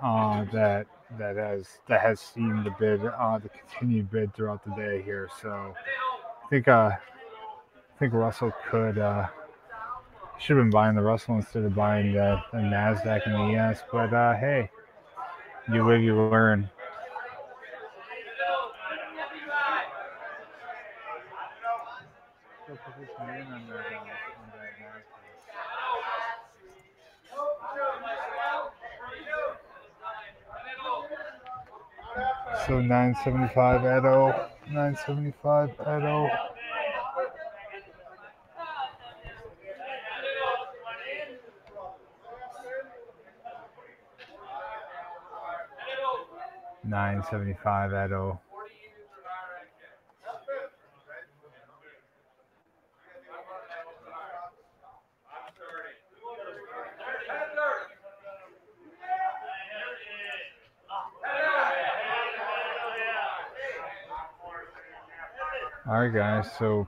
that has seen the bid, the continued bid throughout the day here. So I think Russell should have been buying the Russell instead of buying the Nasdaq and the ES. But hey, you live, you learn. Still positioned in on that Nasdaq. So 975 at 975 at 975 at All right, guys. So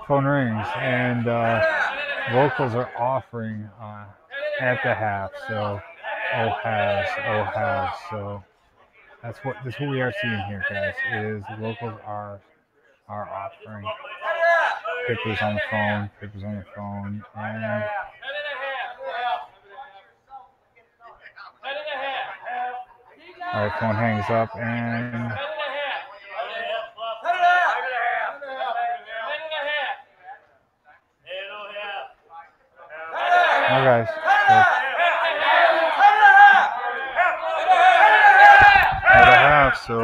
phone rings, and locals are offering at the half. So oh halves. So that's what we are seeing here, guys. Is locals are offering papers on the phone, and all right, phone hangs up, and all right, guys. At a half, so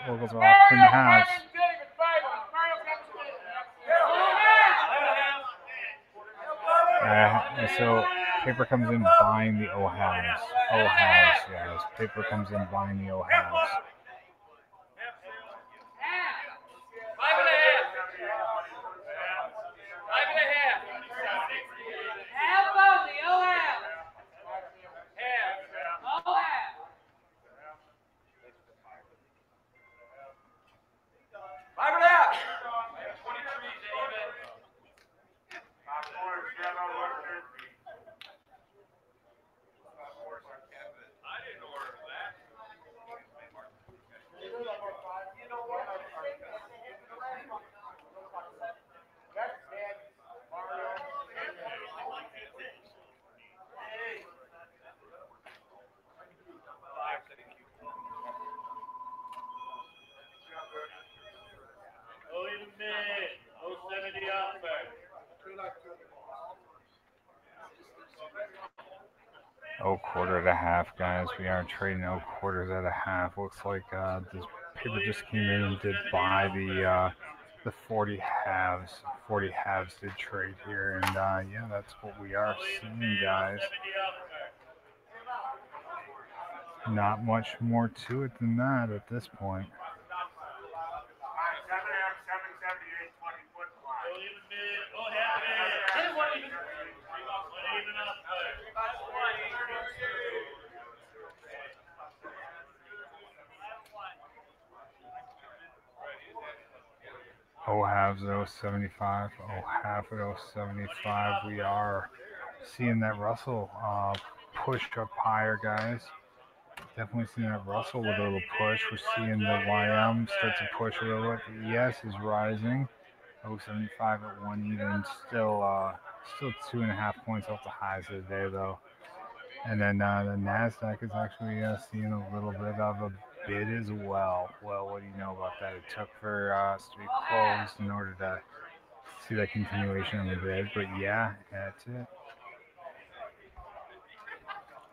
locals are offering the halves. So paper comes in buying the O halves. O halves, guys. Paper comes in buying the O halves. Oh, quarter at a half, guys. We are trading quarters at a half. Looks like this paper just came in and did buy the 40 halves. 40 halves did trade here, and yeah, that's what we are seeing, guys. Not much more to it than that at this point. Oh halves at 075. Oh half at 075. We are seeing that Russell push up higher, guys. Definitely seeing that Russell with a little push. We're seeing the YM start to push a little bit. The ES is rising. 075 at 1 even. Still 2.5 points off the highs of the day, though. And then the Nasdaq is actually seeing a little bit of a bid as well. Well, what do you know about that? It took for us to be closed in order to see that continuation of the bid. But yeah, that's it.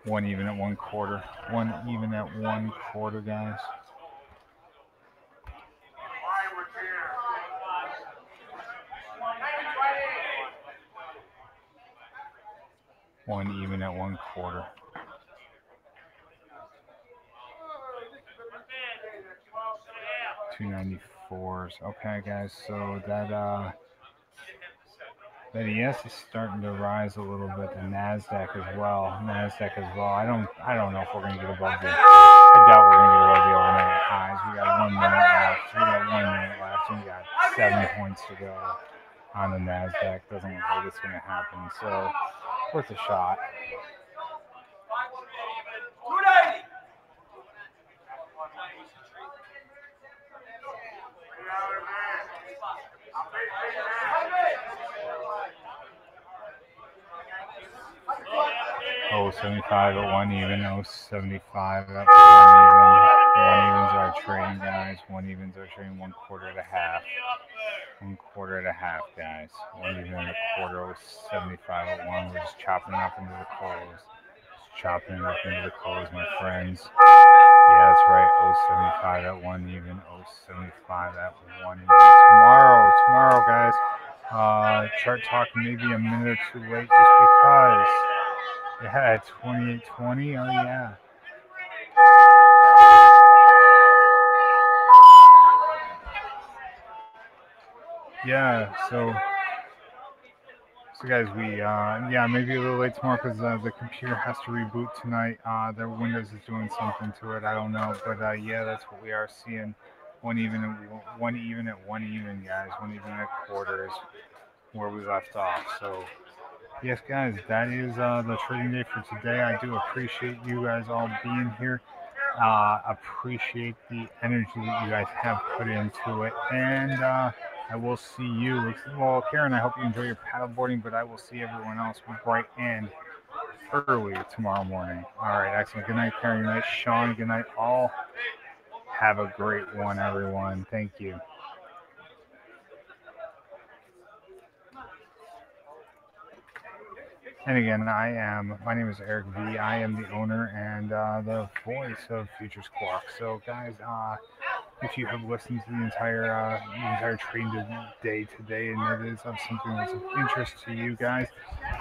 1 even at 1/4. 1 even at 1/4, guys. One even at 1/4. 294s. Okay, guys. So that ES is starting to rise a little bit. The Nasdaq as well. I don't know if we're gonna get above the. I doubt we're gonna get above the overnight highs. We got 1 minute left. And we got 7 points to go on the Nasdaq. Doesn't look like it's gonna happen. So worth a shot. Oh, 75 at 1 even. 075 at 1 even. 1 evens are trading, guys. 1 evens are trading 1/4 at a half. 1/4 at a half, guys. 1 even at a quarter. 075 at 1. We're just chopping it up into the close. Just chopping it up into the close, my friends. Yeah, that's right. 075 at 1 even. 075 at 1 even. Tomorrow, guys. Chart talk maybe a minute or two late just because. Yeah, 2820. Oh yeah. Yeah. So guys, we maybe a little late tomorrow because the computer has to reboot tonight. The Windows is doing something to it. I don't know, but yeah, that's what we are seeing. 1 even at 1 even at 1 even, guys. 1 even at quarters where we left off. So. Yes, guys, that is the trading day for today. I do appreciate you guys all being here. Appreciate the energy that you guys have put into it. And I will see you. Well, Karen, I hope you enjoy your paddleboarding, but I will see everyone else bright and early tomorrow morning. All right, excellent. Good night, Karen. Good night, Sean. Good night, all. Have a great one, everyone. Thank you. And again, my name is Eric V. I am the owner and the voice of FutureSquawk. So, guys, if you have listened to the entire trading day today and it is of something that's of interest to you guys,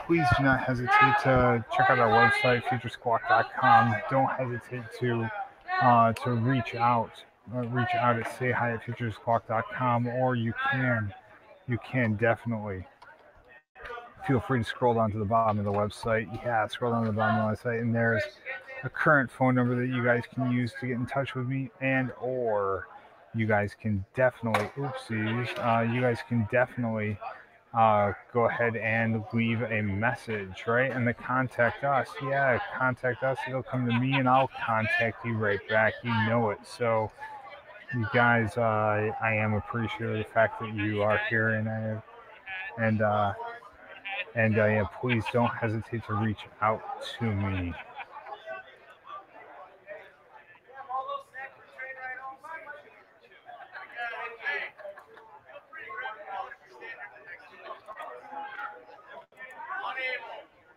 please do not hesitate to check out our website, FutureSquawk.com. Don't hesitate to reach out at sayhi@FutureSquawk.com, or you can definitely feel free to scroll down to the bottom of the website. Yeah, scroll down to the bottom of the website, and there's a current phone number that you guys can use to get in touch with me, and or you guys can definitely, go ahead and leave a message, right? And the contact us. Yeah, contact us. It'll come to me, and I'll contact you right back. You know it. So, you guys, I am appreciative of the fact that you are here, and yeah, please don't hesitate to reach out to me.